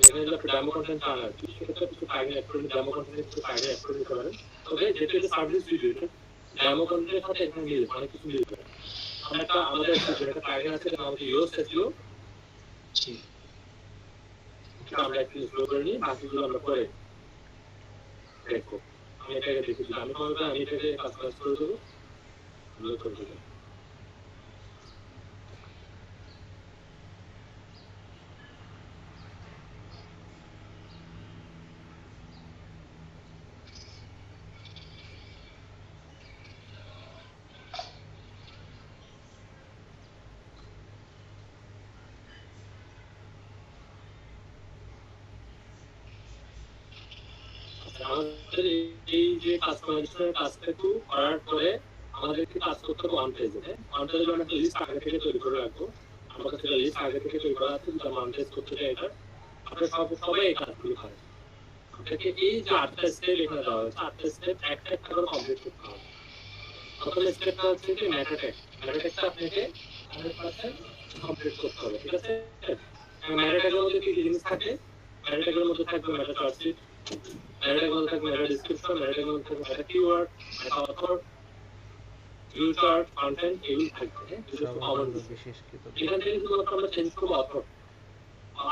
এখানে যদি আপনি ডেমো কন্টেন্ট চান আর কি, সেক্ষেত্রে কিছু প্লাগইন অ্যাড করে ডেমো কন্টেন্টের কিছু প্লাগইন অ্যাড করে নিতে পারেন। তবে যেটা এটা সার্ভিস ভিডিও, ডেমো কন্টেন্টের সাথে এখানে মিলে অনেক কিছু মিলবে। আমরা আমাদের একটা প্লাগইন আছে, যেটা আমাদের ইউএস এসইও, আমরা একটু ইনস্টল করে নিই, বাকিগুলো আমরা পরে দেখবো। আমি এটাকে দেখেছি, আমি এটাকে কাজ করে দেবো, করে দেবো। আমাদের এই যে কাস্টমাইজেশনের কাজটা একটু করার পরে আমাদেরকে কাজ করতে হবে ওয়ান পেজে। ওয়ান পেজে আমরা একটা লিস্ট আগে থেকে তৈরি করে রাখবো। আমার কাছে একটা লিস্ট আগে থেকে তৈরি করা আছে, যেটা ওয়ান পেজ করতে চাই। এটা আপনারা সবাই এই কাজগুলো করেন। আপনাকে এই যে 8টা স্টেপ এখানে দেওয়া হয়েছে, 8টা স্টেপ একটা একটা করে কমপ্লিট করতে হবে। প্রথম স্টেপটা হচ্ছে যে ম্যাটার ট্যাগ। ম্যাটার ট্যাগটা আপনাকে 100% কমপ্লিট করতে হবে, ঠিক আছে? ম্যাটার ট্যাগের মধ্যে কি জিনিস থাকে? ম্যাটার ট্যাগের মধ্যে থাকবে ম্যাটার চার্টশিট, ম্যাটার ট্যাগের মধ্যে থাকবে ম্যাটার ডেসক্রিপশন, ম্যাটার ট্যাগের মধ্যে থাকবে matter keyword, matter author, view chart, content, এগুলো থাকবে। এখান থেকে শুধুমাত্র আমরা চেঞ্জ করবো অথর।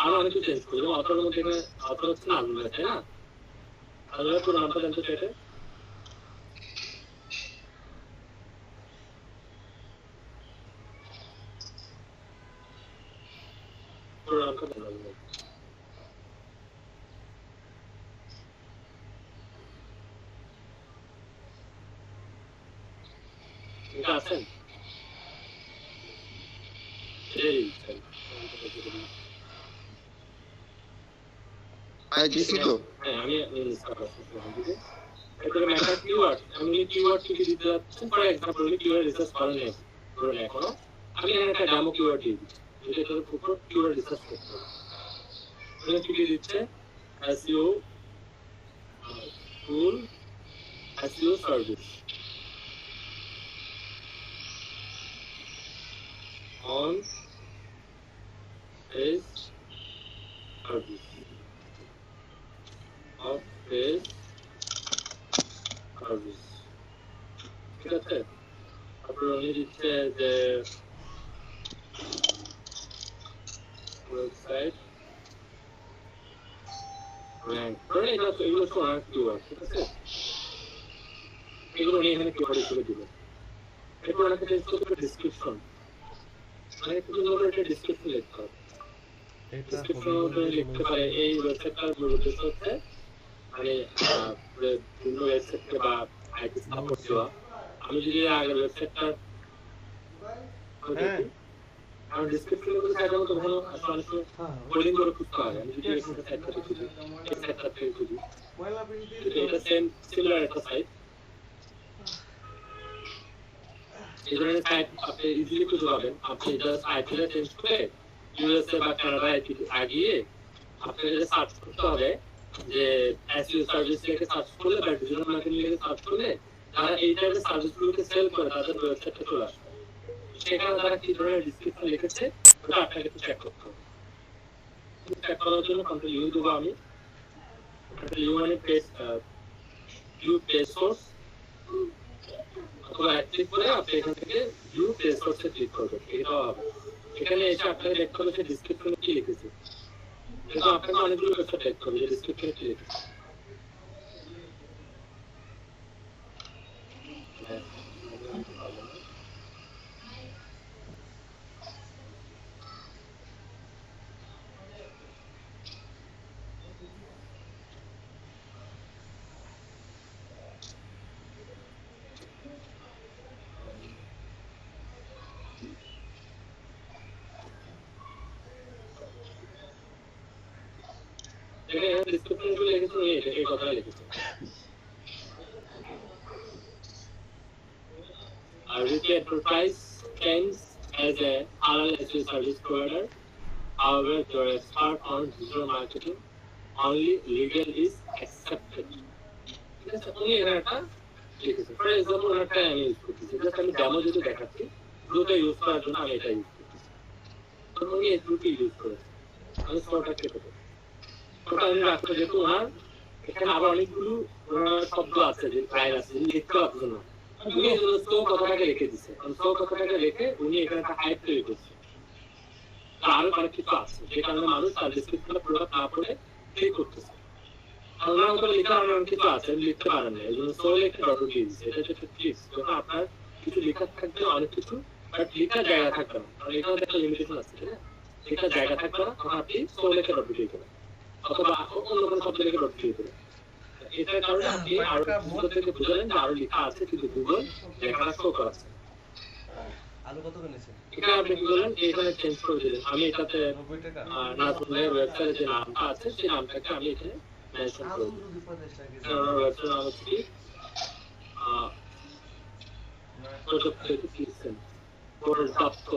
আরো অনেক কিছু চেঞ্জ করবো। অথরের মধ্যে এখানে অথর হচ্ছে না আলুলা, তাই না? আলুলা পুরো নামটা জানতে চাইলে পুরো নামটা জানতে এটা আছেন? হ্যাঁ, আমি এরপরে ম্যাটার কিওয়ার্ড। আমি কিওয়ার্ড কি দিতে যাচ্ছি? ফর এক্সাম্পল কিওয়ার্ড রিসার্চ করেন এখনো, আমি এখানে একটা ডেমো কিওয়ার্ড দিয়ে দিচ্ছি, যেটার উপর কিওয়ার্ড রিসার্চ করতে হবে। এখানে কি দিচ্ছে? SEO tool, SEO service, on page service, off page service, ঠিক আছে? তারপরে উনি দিচ্ছে যে ওয়েবসাইট র্যাঙ্ক, এগুলো সব র্যাঙ্ক কিওয়ার্ড, ঠিক আছে? এগুলো উনি এখানে কিওয়ার্ড হিসেবে দিবেন। এরপর ওনাকে চেঞ্জ করতে হবে ডেসক্রিপশন, মানে একটু সুন্দর একটা ডেসক্রিপশন লিখতে হবে। ডেসক্রিপশন লিখতে পারে এই ওয়েবসাইটটার মূল উদ্দেশ্য হচ্ছে মানে বিভিন্ন ওয়েবসাইটকে বা আইটি সাপোর্ট দেওয়া। আমি যদি আগের ওয়েবসাইটটা আমার ডেসক্রিপশনে কোনো সাইটের মতো ভালো আসলে হোল্ডিং করে খুঁজতে হয়। আমি যদি এখানে সাইটটা খুঁজি, এই সাইটটা থেকে খুঁজি, এটা সিমিলার একটা সাইট, এই ধরনের সাইট আপনি ইজিলি খুঁজে পাবেন। আপনি জাস্ট আইপিটা চেঞ্জ করে ইউএসএ বা কানাডা আইপি আগিয়ে আপনাকে যে সার্চ করতে হবে যে এসইও সার্ভিস লিখে সার্চ করলে বা ডিজিটাল মার্কেটিং লিখে সার্চ করলে যারা এই টাইপের সার্ভিসগুলোকে সেল করে তাদের ওয়েবসাইটে চলে আসবে। সেখানে তারা কি ধরনের ডিসক্রিপশন লিখেছে ওটা আপনাকে একটু চেক করতে হবে। চেক করার জন্য কন্ট্রোল ইউ দেবো আমি। কন্ট্রোল ইউ মানে পেজ সোর্স, অথবা ক্লিক করে আপনি এখান থেকে ভিউ পেজ সোর্সে ক্লিক করবেন। এটা এখানে এসে আপনাকে দেখতে হবে যে ডেসক্রিপশনে কি লিখেছে। কিন্তু আপনাকে অনেকগুলো ওয়েবসাইট দেখতে হবে যে ডেসক্রিপশনে কি লিখেছে। এখানে ডেসক্রিপশনগুলো লিখেছে এই কথাটা লিখেছে। Retail enterprise claims as a halal SEO service provider. However, they are expert on digital marketing. Only legal is accepted. ঠিক আছে, উনি এখানে একটা লিখেছে। ফর এক্সাম্পল একটা আমি ইউজ করতেছি, জাস্ট আমি ডেমো যদি দেখাচ্ছি, দুটো ইউজ করার জন্য আমি এটা ইউজ করতেছি। তো উনি এই দুটো ইউজ করেছে, আমি ছোটটা কেটে দেবো। ছোটটা আমি রাখবো, যেহেতু ওনার এখানে আবার অনেকগুলো ওনার শব্দ আছে, যে লাইন আছে, লিখতে পারছেন না। উনি এই জন্য সো কথাটাকে রেখে দিচ্ছে, সো কথাটাকে রেখে উনি এখানে একটা হাইপ তৈরি করছে। আরো অনেক কিছু আছে, যে কারণে মানুষ তার ডিসক্রিপশনে প্রোডাক্ট না পড়ে ক্লিক করতেছে। ওনার মতো লেখা অনেক কিছু আছে, লিখতে পারেন না, এই জন্য সো লেখা ডট দিয়েছে। এটা হচ্ছে ট্রিক্স, যখন আপনার কিছু লেখা থাকবে অনেক কিছু, বাট লেখার জায়গা থাকবে না, কারণ এখানে একটা লিমিটেশন আছে, ঠিক আছে? লেখার জায়গা থাকবে না, তখন আপনি সো লেখা ডট দিয়ে দেবেন, অথবা অন্য কোনো শব্দ লেখা ডট দিয়ে দেবেন। এটার কারণে আপনি আরো গুগল থেকে বুঝলেন যে আরো লেখা আছে, কিন্তু গুগল লেখাটা শো করাচ্ছে। আলু কত কিনেছেন? এটা আপনি কি করলেন, এখানে চেঞ্জ করে দিলেন। আমি এটাতে 90 টাকা। নাজমুলের ওয়েবসাইটে যে নামটা আছে, সেই নামটাকে আমি এখানে মেনশন করে আলু দিই। 250 টাকা। আমার ওয়েবসাইটের নাম হচ্ছে কি প্রযুক্তি কিচেন পর্যাপ্ত।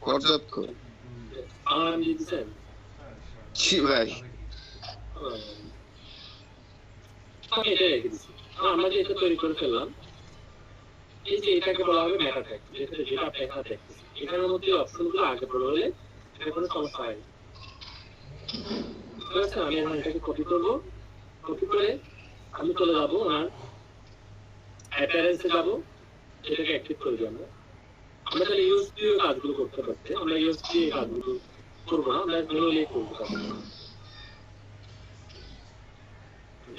পর্যাপ্ত আমার নাম দিয়েছেন জি ভাই। আমি এটা রেখে দিচ্ছি। আমরা যে এটা তৈরি করে ফেললাম, এই যে এটাকে বলা হবে মেটা ট্যাগ, যেটা আপনি এখানে দেখতেছেন। এখানের মধ্যে অপশনগুলো আগে পড়ে হলে এটা কোনো সমস্যা হয় না। ঠিক আছে, আমি এখন এটাকে কপি করবো। কপি করে আমি চলে যাবো ওনার অ্যাপিয়ারেন্সে যাবো, এটাকে অ্যাক্টিভ করে দিই। আমরা তাহলে ইউজ দিয়ে কাজগুলো করতে পারছি, আমরা ইউজ দিয়ে কাজগুলো করবো না, আমরা ম্যানুয়ালি করবো কাজগুলো।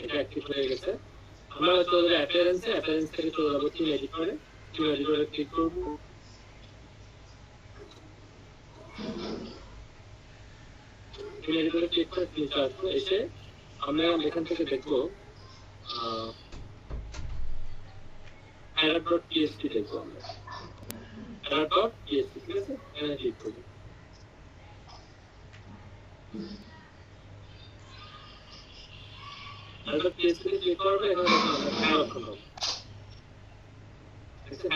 এটা অ্যাক্টিভ হয়ে গেছে। আমরা চলে যাবো অ্যাপিয়ারেন্সে, অ্যাপিয়ারেন্স থেকে চলে যাবো থিম এডিটরে, থিম এডিটরে ক্লিক করবো। থিম এডিটরে ক্লিক করে নিচে আসবো, এসে আমরা এখান থেকে দেখবো error.php দেখবো আমরা। error.php, ঠিক আছে, এখানে ক্লিক করবো। error.php ক্লিক করবে, এখানে error অপশন পাবো।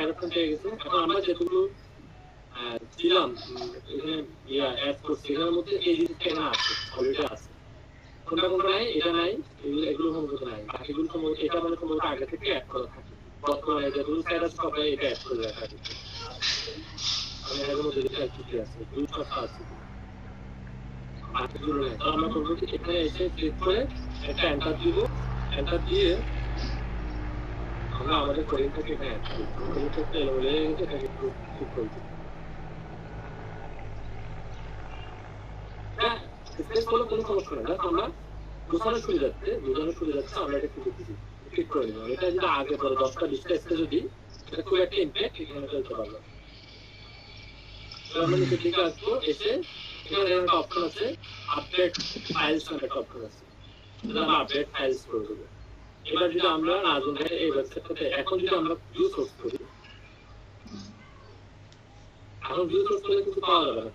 error অপশন পেয়ে গেছে। এখন আমরা যেগুলো ছিলাম এখানে অ্যাড করছি, এখানের মধ্যে এই জিনিসটা এখানে আছে, অলরেডি আছে। কোনটা কোনটা নাই, এটা নাই, এগুলো সম্ভবত নাই, বাকিগুলো সম্ভবত এটা মানে সম্ভবত আগে থেকে অ্যাড করা থাকে। বর্তমানে যেগুলো সাইড আছে সবাই এটা অ্যাড করে রাখা থাকে। আমি এর মধ্যে যেটা অ্যাক্টিভ আছে, দুই ছটা আছে, বাকিগুলো নাই। তো আমরা করবো কি, এখানে এসে ক্লিক করে একটা এন্টার দিব, এন্টার দিয়ে আমরা আমাদের কোডিংটাকে এখানে অ্যাড করব। কোডিংটা এলোমেলো হয়ে গেছে, এটাকে একটু ঠিক করে দিই। হ্যাঁ, স্পেস হলো কোনো সমস্যা নেই, জাস্ট আমরা বোঝানোর সুবিধার্থে আমরা এটা একটু দেখছি, ঠিক করে নিলাম। এটা যদি আগে পরে 10টা 20টা স্পেস যদি, এটা খুব একটা ইম্প্যাক্ট এখানে ফেলতে পারবো। আমরা নিচে দিকে আসবো, এসে এখানে একটা অপশন আছে আপডেট ফাইলস নামে একটা অপশন আছে, এটা আমরা আপডেট ফাইলস করে দেবো। এবার যদি আমরা নাজুন ভাই এই ওয়েবসাইটটাতে এখন যদি আমরা ভিউ সোর্স করি, এখন ভিউ সোর্স করলে কিছু পাওয়া যাবে না।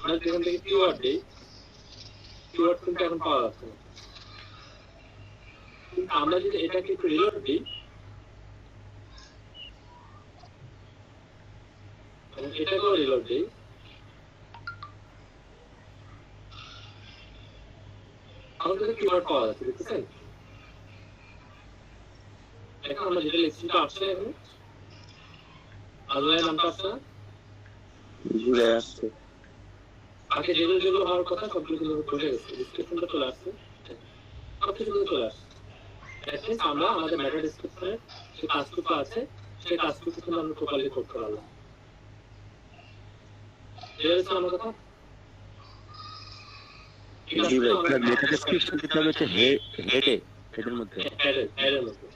আমরা যেখান থেকে কিওয়ার্ড দিই, কিওয়ার্ড কিন্তু এখন পাওয়া যাচ্ছে না। কিন্তু আমরা যদি এটাকে একটু রিলোড দিই, এটাকেও রিলোড দিই, আমাদের কিওয়ার্ড পাওয়া যাচ্ছে, দেখতেছেন? এখন আমরা যেটা লিখছি সেটা আসছে, এখানে আজলের নামটা আসছে না, ঘুরে আসছে। বাকি যেগুলো যেগুলো হওয়ার কথা সবগুলো কিন্তু চলে গেছে, ডিসক্রিপশনটা চলে আসছে, সবকিছু কিন্তু চলে আসছে। অ্যাটলিস্ট আমরা আমাদের মেটা ডিসক্রিপশনে যে কাজটুকু আছে সেই কাজটুকু কিন্তু আমরা প্রপারলি করতে পারলাম। বুঝতে আমার কথা? জি ভাই, আপনার মেটা ডেসক্রিপশন দিতে হবে হচ্ছে হেডে, হেডের মধ্যে। হেডের মধ্যে।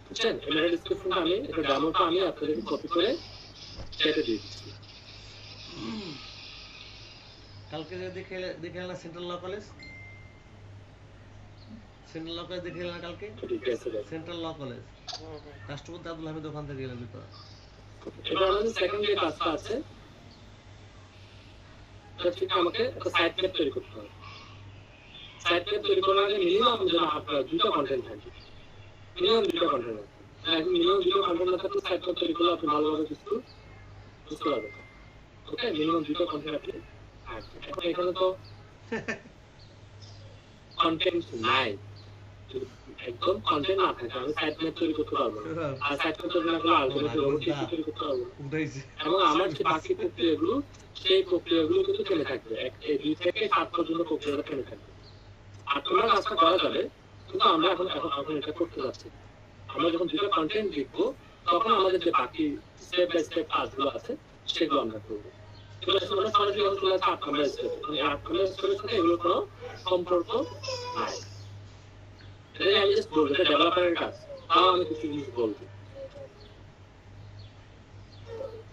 বুঝছেন? মেটা ডিসক্রিপশনটা আমি, এটা ডেমোটা আমি আপনাদেরকে কপি করে চ্যাটে দিয়ে দিচ্ছি। কালকে যে দেখে এলাম central law college, central law college দেখে এলাম কালকে, সেন্ট্রাল ল কলেজ রাষ্ট্রপতি আব্দুল হামিদ ওখান থেকে গেলেন ভিতরে। এবার আমাদের সেকেন্ড যে কাজটা আছে, এটা ঠিক আমাকে একটা সাইট ম্যাপ তৈরি করতে হবে। সাইট ম্যাপ তৈরি করার আগে মিনিমাম যেন আপনার দুটো কন্টেন্ট থাকে, মিনিমাম দুটো কন্টেন্ট আছে। মিনিমাম দুটো কন্টেন্ট না থাকলে সাইট ম্যাপ তৈরি করলে আপনি ভালোভাবে কিছু বুঝতে পারবেন। ওকে, মিনিমাম দুটো কন্টেন্ট আপনি এখন এখানে তো কন্টেন্ট নাই, একদম কন্টেন্ট না থাকে আমি সাইট ম্যাপ তৈরি করতে পারবো না। আর সাইট ম্যাপ তৈরি না করলে আলটিমেটলি রোবট তৈরি করতে পারবো না। এবং আমার যে বাকি প্রক্রিয়াগুলো সেই প্রক্রিয়াগুলো কিন্তু থেমে থাকবে, 2 থেকে 7 পর্যন্ত প্রক্রিয়াটা থেমে থাকবে। আর তোমরা কাজটা করা যাবে, কিন্তু আমরা এখন এটা করতে যাচ্ছি। আমরা যখন দুটো কন্টেন্ট লিখবো তখন আমাদের যে বাকি স্টেপ বাই স্টেপ কাজগুলো আছে সেগুলো আমরা করবো। আমরা সরাসরি যখন চলে আসছে 8 নম্বর স্টেপ, 8 নম্বর স্টেপের সাথে এগুলোর কোনো সম্পর্ক নাই। এটা আমি জাস্ট বলবো, এটা ডেভেলপারের কাজ, তাও আমি কিছু জিনিস বলবো।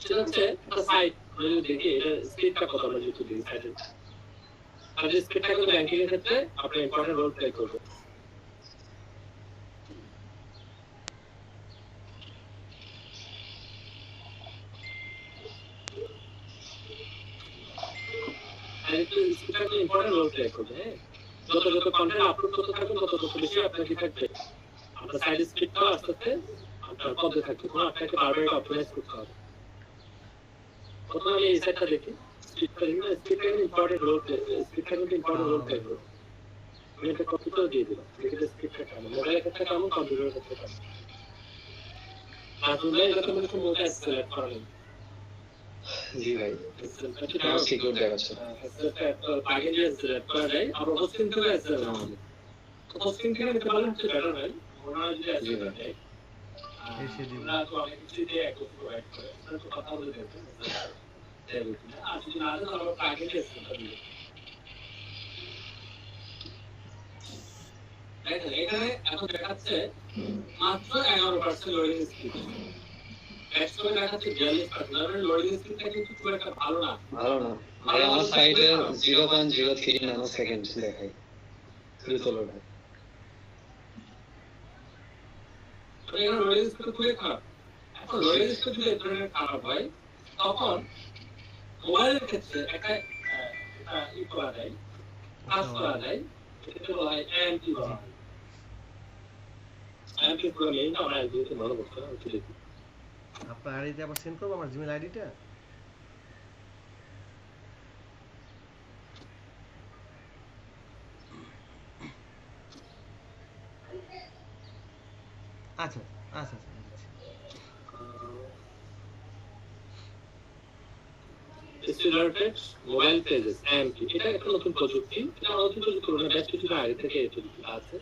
সেটা হচ্ছে একটা সাইট যদি দেখি এটা স্পিডটা কত, আমরা যদি দেখি সাইটের আর যে স্পিডটা কিন্তু ব্যাংকিং এর ক্ষেত্রে আপনার ইম্পর্টেন্ট রোল প্লে করবে। ইম্পর্টেন্ট রোল প্লে করবে। যত কন্টেন্ট আপলোড করতে থাকবেন তত বেশি আপনার কি থাকবে, আপনার সাইড স্পিডটাও আস্তে আস্তে আপনার কমতে থাকবে। কোনো আপনাকে বারবার এটা অপটিমাইজ করতে হবে। প্রথমে আমি এই সাইডটা দেখি, স্পিডটা ইম্পর্টেন্ট রোল প্লে করবে। আমি এটা কপি করে দিয়ে দিলাম, দেখি স্পিডটা কেমন, মোবাইলের ক্ষেত্রে কেমন, কম্পিউটারের ক্ষেত্রে কেমন। আর তুমি এটা তো মনে করো মোবাইল সিলেক্ট করা নেই। জি ভাই, সিকিউর দেখাচ্ছে। আগে যে সিলেক্ট করা যায়, আর হোস্টিং থেকে সিলেক্ট করা হবে। হোস্টিং থেকে নিতে পারলে হচ্ছে বেটার হয়। ওরা যদি সিলেক্ট করে এসে দিই না তো অনেক কিছু দিয়ে একটু প্রোভাইড করে, তাহলে তো কথা বলে দেবে। আর যদি না জানো আমরা আগে যে সিলেক্ট দিই। দেখেন এখানে এখন দেখাচ্ছে মাত্র 11% লোডিং স্পিড। এক্সট্রা দেখাচ্ছে 42%। লোডিং স্পিডটা কিন্তু খুব একটা ভালো না। ভাই আমার সাইটে 0.03 ন্যানো সেকেন্ড দেখায়, দ্রুত লোড হয়। তো এখানে লোডিং স্পিড খুবই খারাপ। এখন লোডিং স্পিড যদি এই ধরনের খারাপ হয় তখন মোবাইলের ক্ষেত্রে একটা করা যায়, কাজ করা যায়, এটা বলা হয় এমপি বলা হয়। এমপি প্রোগ্রামিং আমরা একদিকে মনে করতে হবে, একটু দেখি। আপনার আইডিতে আবার সেন্ড করবো আমার জিমেল আইডিটা। আচ্ছা আচ্ছা আচ্ছা Accelerated Mobile Pages AMP, এটা একটা নতুন প্রযুক্তি। এটা নতুন প্রযুক্তি না, বেশ কিছুদিন আগে থেকে এই প্রযুক্তিটা আছে।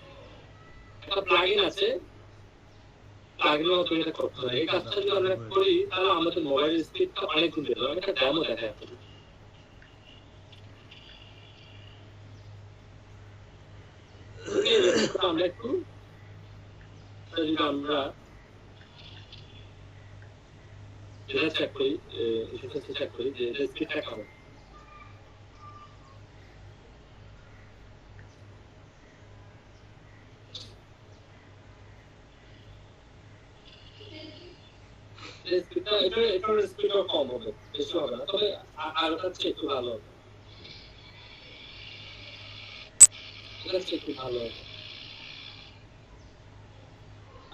একটা প্লাগইন আছে, প্লাগইনের মতো এটা করতে হয়। এই কাজটা যদি আমরা করি তাহলে আমাদের মোবাইল স্পিডটা অনেক গুণ বেড়ে যাবে। আমি একটা ডেমো দেখাই আপনাদের। আমরা একটু যদি আমরা এটা চেক করি, চেক করি যে এটা স্পিডটা কেমন। এটার স্পিডও কম হবে, বেশি হবে না, তবে আরোটার চেয়ে একটু ভালো হবে। এটার চেয়ে একটু ভালো হবে।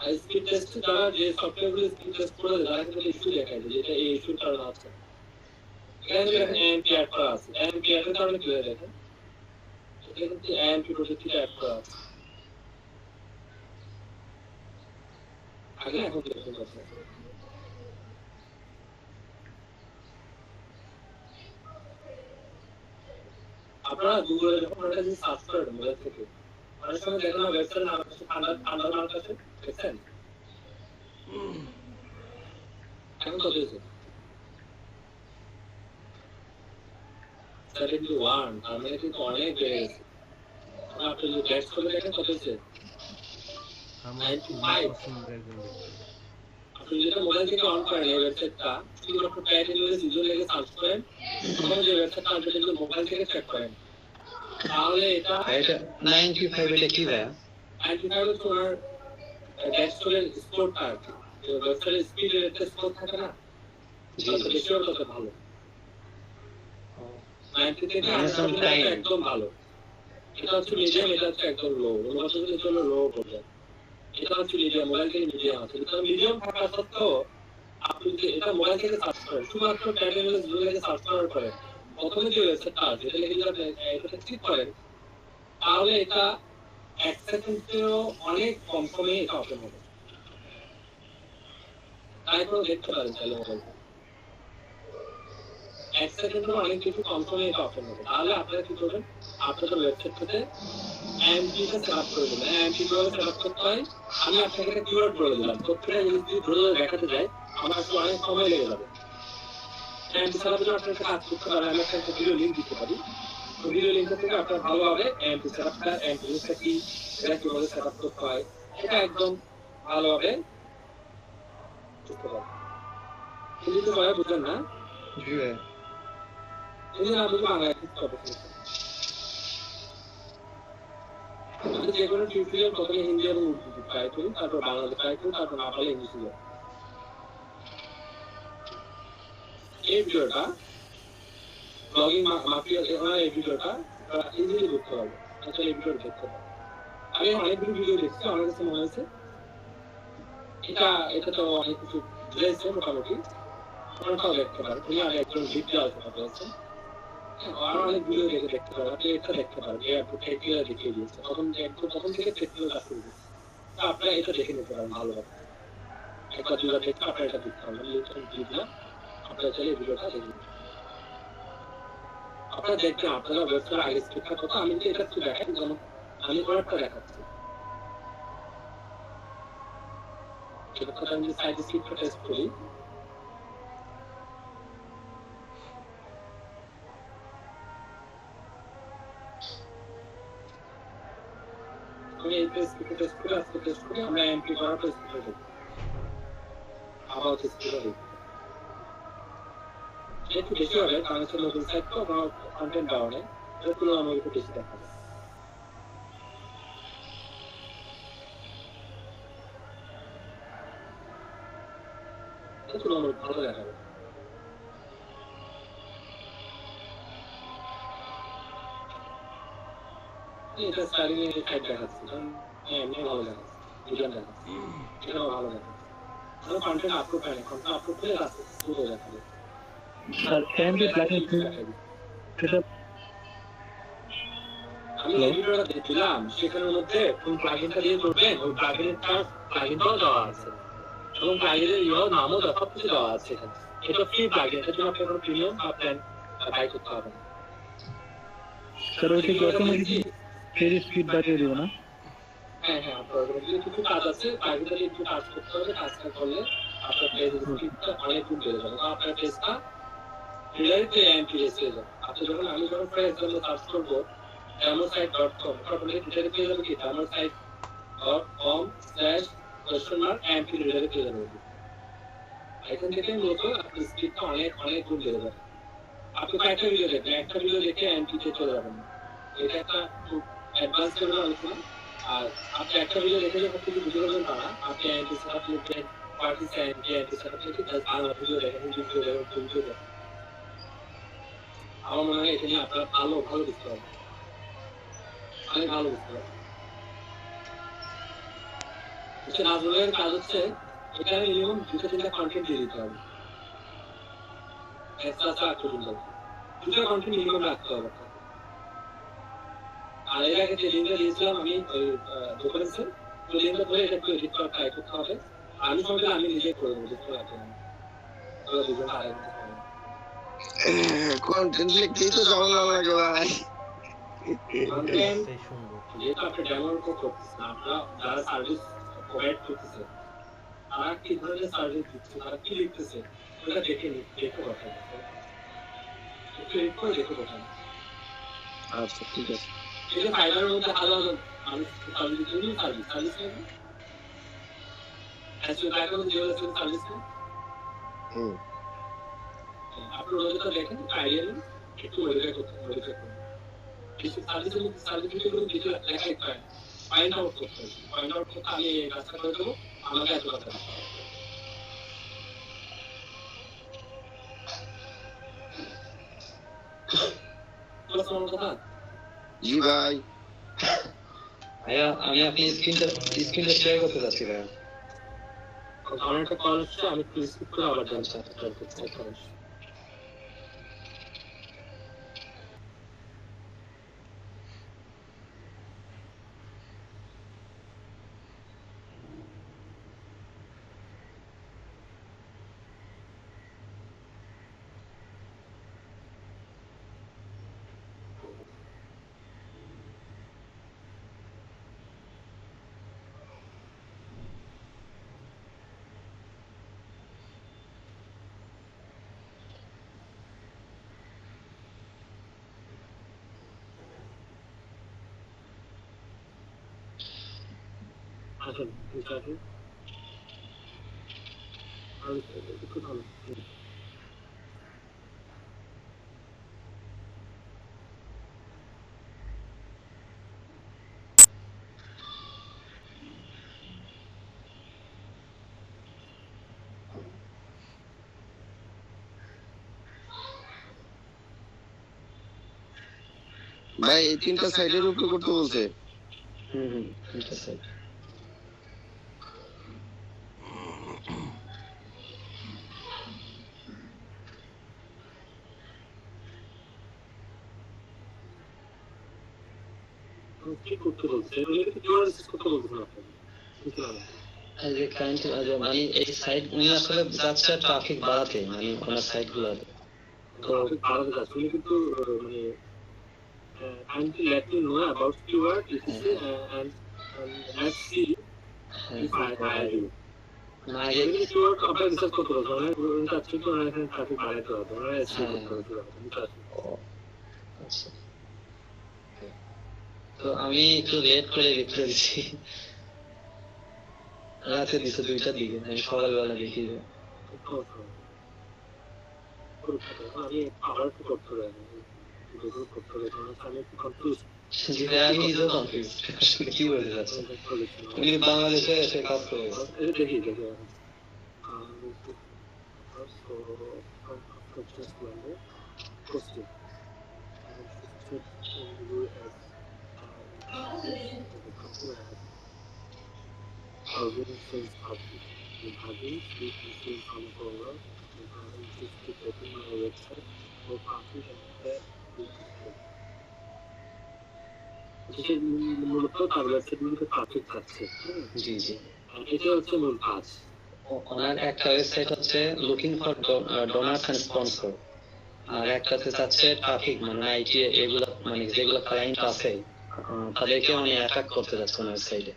আর স্পিড টেস্ট যারা যে সফটওয়্যারগুলো স্পিড টেস্ট করে তারা কিন্তু ইস্যু দেখায় যে এটা এই ইস্যুর কারণে আছে। এখানে দেখেন এমপি অ্যাড করা আছে, এমপি অ্যাড এর কারণে কি হয় দেখেন, এটা কিন্তু এমপি প্রযুক্তিটা অ্যাড করা আছে। আগে এখন দেখুন কথা, আপনারা গুগলে যখন একটা জিনিস সার্চ করেন মোবাইল থেকে, অনেক সময় দেখেন না ওয়েবসাইটের নাম আছে ঠান্ডা মার্ক আছে, দেখছেন? এখন কত হয়েছে? 71, তার মানে কিন্তু অনেক বেড়ে গেছে। আপনি যদি ব্যাচ করে দেখেন কত হয়েছে? 95। আপনি যেটা মোবাইল থেকে অন করেন এই ওয়েবসাইটটা, শুধুমাত্র প্যাড ইংলিশ ইউজার লেগে সার্চ করেন, তখন যে ওয়েবসাইটটা আসবে সেটা মোবাইল থেকে চেক করেন, তাহলে এটা 95 এটা কি ভাই? 95 হচ্ছে তোমার ড্যাশবোর্ডের স্কোরটা আর কি। ওয়েবসাইটের স্পিডের একটা স্কোর থাকে না, যত বেশি হবে তত ভালো। 90 থেকে 100 একদম ভালো। এটা হচ্ছে মিডিয়াম, এটা হচ্ছে একদম লো, অনুপাত হচ্ছে হলো লো পর্যায়ে। এটা হচ্ছে মিডিয়াম, মোবাইল থেকে মিডিয়াম আছে। এটা মিডিয়াম থাকা সত্ত্বেও আপনি যদি এটা মোবাইল থেকে সার্চ করেন, শুধুমাত্র ট্যাগের গুলো থেকে সার্চ করার পরে প্রথমে যে ওয়েবসাইটটা আছে এটা লিখে যদি এটাতে ক্লিক করেন, তাহলে এটা 1 সেকেন্ডেরও অনেক কম সময়ে এটা ওপেন হবে। তাই করে দেখতে পারেন তাহলে মোবাইল 1 সেকেন্ডেরও অনেক কিছু কম সময়ে এটা ওপেন হবে। তাহলে আপনারা কি করবেন, আপনাদের ওয়েবসাইটটাতে এমপিটা সেটআপ করে দেবেন। এমপি কিভাবে সেটআপ করতে হয় আমি আপনাকে একটা কিওয়ার্ড বলে দিলাম, প্রত্যেকটা জিনিস যদি ধরে ধরে দেখাতে যাই আমার আসলে অনেক সময় লেগে যাবে। এমপি সেটআপের জন্য আপনার কাজ করতে পারেন, আমি একটা ভিডিও লিংক দিতে পারি। ভিডিও লিংক থেকে আপনার ভালোভাবে এমপি সেটআপটা, এমপি জিনিসটা কি, এটা কিভাবে সেটআপ করতে হয় এটা একদম ভালোভাবে বুঝতে পারবেন। কিন্তু তো সবাই বুঝেন না, জি ভাই। এই জন্য আমি বাংলায় শিখতে হবে। যে কোনো টিউটোরিয়াল প্রথমে হিন্দি এবং উর্দুতে ট্রাই করি, তারপর বাংলাতে ট্রাই করি, তারপর না পারলে ইংলিশে যাই। এই ভিডিওটা ব্লগিং মাফিয়া এই ভিডিওটা ইজিলি করতে হবে, আসলে এই ভিডিওটা দেখতে হবে। আমি অনেকগুলো ভিডিও দেখছি, আমার কাছে মনে হয়েছে এটা তো অনেক কিছু বুঝাইছে মোটামুটি, ওনাটাও দেখতে পারেন। তুমি আগে একজন ভিডিও আলোচনা করেছেন, আরো অনেক ভিডিও দেখতে পারেন। আপনি এটা দেখতে পারেন, এই আপনি টেকনিক্যাল দেখিয়ে দিয়েছে, প্রথম থেকে টেকনিক্যাল কাজ শুরু করছে। তো আপনারা এটা দেখে নিতে পারেন ভালোভাবে, একবার দুবার দেখতে আপনারা এটা দেখতে পারেন। লিঙ্কটা দিয়ে দিলাম, আপনারা চাইলে ভিডিওটা দেখে নিতে পারেন। আপনারা দেখবেন আপনারা ওয়েবসাইট আগে স্ক্রিপ্টটা কথা আমি যদি এটা একটু দেখাই, যেমন আমি ওয়ার্ডটা দেখাচ্ছি, এটা কথা আমি সাইড স্ক্রিপ্টটা টেস্ট করি। আমি এই স্ক্রিপ্টটা টেস্ট করে আজকে টেস্ট করে আমরা এমপি করার স্ক্রিপ্টটা দেখব, আবার স্ক্রিপ্টটা দেখব। একটু বেশি হবে কারণ হচ্ছে নতুন সাইট তো, আমার কন্টেন্ট দেওয়া নেই, এর তুলনায় আমার একটু বেশি দেখাবে। তুলনামূলক ভালো দেখাবে। এটা স্টাইলিং এর সাইট দেখাচ্ছি, হ্যাঁ এমনি ভালো দেখাচ্ছে, মিডিয়াম দেখাচ্ছে, এটাও ভালো দেখাচ্ছে। আমি কন্টেন্ট আপলোড করি, কন্টেন্ট আপলোড করে রাখছি পুরো দেখাবে। স্যার এমপি প্লাগইন সেটা আমি এই ভিডিওটা দেখলাম, সেখানের মধ্যে কোন প্লাগইনটা দিয়ে করবেন ওই প্লাগইনটাও দেওয়া আছে এবং প্লাগইনের নামও দেওয়া, সবকিছু দেওয়া আছে এখানে। এটা ফ্রি প্লাগইন, এর জন্য আপনার কোনো প্রিমিয়াম বা প্ল্যান বাই করতে হবে না। স্যার ওইটা কি অটোমেটিক ফ্রি স্পিড বাড়িয়ে দিবে না? হ্যাঁ হ্যাঁ, আপনার কিছু কাজ আছে, প্লাগইনটা দিয়ে একটু কাজ করতে হবে, কাজটা করলে আপনার পেজের স্পিডটা অনেক গুণ বেড়ে যাবে, আপনার পেজটা ডিরেক্টলি এমপি হয়ে যাবে। আপনি যখন আমি যখন পেজ জন্য সার্চ করবো damosite.com, অটোমেটিক ডিরেক্ট পেয়ে যাবে কি damosite.com/?mp ডিরেক্ট পেয়ে যাবে। এখান থেকে মূলত আপনার স্পিডটা অনেক অনেক গুণ বেড়ে যাবে। আপনি একটা ভিডিও দেখবেন, একটা ভিডিও দেখে এমপি তে চলে যাবেন, এটা একটা খুব অ্যাডভান্স লেভেলের আলোচনা। আর আপনি একটা ভিডিও দেখে যখন কিছু বুঝতে পারবেন না, আপনি এমপি সেটআপ লিখবেন, পার্টিস এমপি সেটআপ লিখে বাংলা ভিডিও দেখেন, হিন্দি ভিডিও দেখেন, ভিডিও দেখেন। আমার মনে হয় এটা নিয়ে আপনারা ভালো বুঝতে পারবেন, অনেক ভালো বুঝতে পারবেন। নাজমুলের কাজ হচ্ছে এখানে মিনিমাম 2-3টা কন্টেন্ট দিয়ে দিতে হবে, এক্সট্রা 2টা কন্টেন্ট মিনিমাম রাখতে হবে। আর এর আগে যে লিঙ্কটা দিয়েছিলাম আমি ওই দোকানের ওই লিঙ্কটা ধরে এটা একটু এডিট করা ট্রাই করতে হবে। আমি সঙ্গে আমি নিজে করে দেবো, বুঝতে পারছেন? দুজন আরেক কন্টেন্ট লিখতেই তো ঝামেলা লাগে ভাই। কন্টেন্ট যেটা আপনি ডেভেলপ করতেছেন, আপনারা যারা সার্ভিস প্রোভাইড করতেছে তারা কি ধরনের সার্ভিস দিচ্ছে, তারা কি লিখতেছে ওটা দেখে কথা একটু এডিট করে দেখে কথা। আচ্ছা ঠিক আছে। এই যে ফাইবারের মধ্যে হাজার মানুষ সার্ভিস দিচ্ছে, সার্ভিস নেবে অ্যাসিও ব্যাকগ্রাউন্ড যেগুলো আছে সার্ভিস নেবে। আপনি ওটা দেখেন, আইডিয়া নেন, একটু মডিফাই করতে কিছু সার্ভিসের মধ্যে সার্ভিস গুলো কিছু লেখা থাকে, ফাইন্ড আউট করতে হবে। ফাইন্ড আউট করতে আমি এই কাজটা করে দেবো, আমাকে এত কথা জি ভাই। ভাইয়া আমি আপনি স্ক্রিনটা শেয়ার করতে চাচ্ছি ভাইয়া। আমার একটা কল আসছে, আমি একটু রিসিভ করে আবার আচ্ছা জানতে। আসেন আসেন একটু ভালো। ভাই এই 3টা সাইডের উপরে করতে বলছে। ঠিক আছে। কি করতে বলছে? এগুলো কি কিউআর রিসিভ করতে বলছে না আপনাকে? কিছু না। এই যে ক্লায়েন্ট মানে এই সাইট উনি আসলে যাচ্ছে ট্রাফিক বাড়াতে, মানে ওনার সাইটগুলো তো বাড়াতে যাচ্ছে উনি, কিন্তু মানে kindly let me know about keyword etc and let's see if I hire you. না আগে এগুলো keyword আপনারা রিসার্চ করতে পারবেন, মানে উনি চাচ্ছেন তো ওনার এখানে ট্রাফিক বাড়াতে হবে, ওনারা এসিও করতে হবে, বুঝতে পারছেন? আচ্ছা। তো আমি একটু লেট করে রিপ্লাই দিচ্ছি, রাতে দিচ্ছে 2টার দিকে, আমি সকালবেলা দেখি। আমি আবার একটু করতে হবে, আমি একটু কনফিউজ। জি ভাই আমি নিজেও কনফিউজ আসলে কি বলতে চাচ্ছেন। উনি বাংলাদেশে এসে কাজ করে। দেখি মূলত তার ওয়েবসাইটগুলোতে ট্রাফিক থাকছে। জি জি, এটা হচ্ছে মূল কাজ। ওনার একটা ওয়েবসাইট হচ্ছে looking for donors and sponsor, আর একটাতে চাচ্ছে ট্রাফিক মানে আইটি এগুলা, মানে যেগুলো ক্লায়েন্ট আছে তাদেরকে মানে অ্যাট্রাক্ট করতে যাচ্ছে ওনার ওয়েবসাইটে।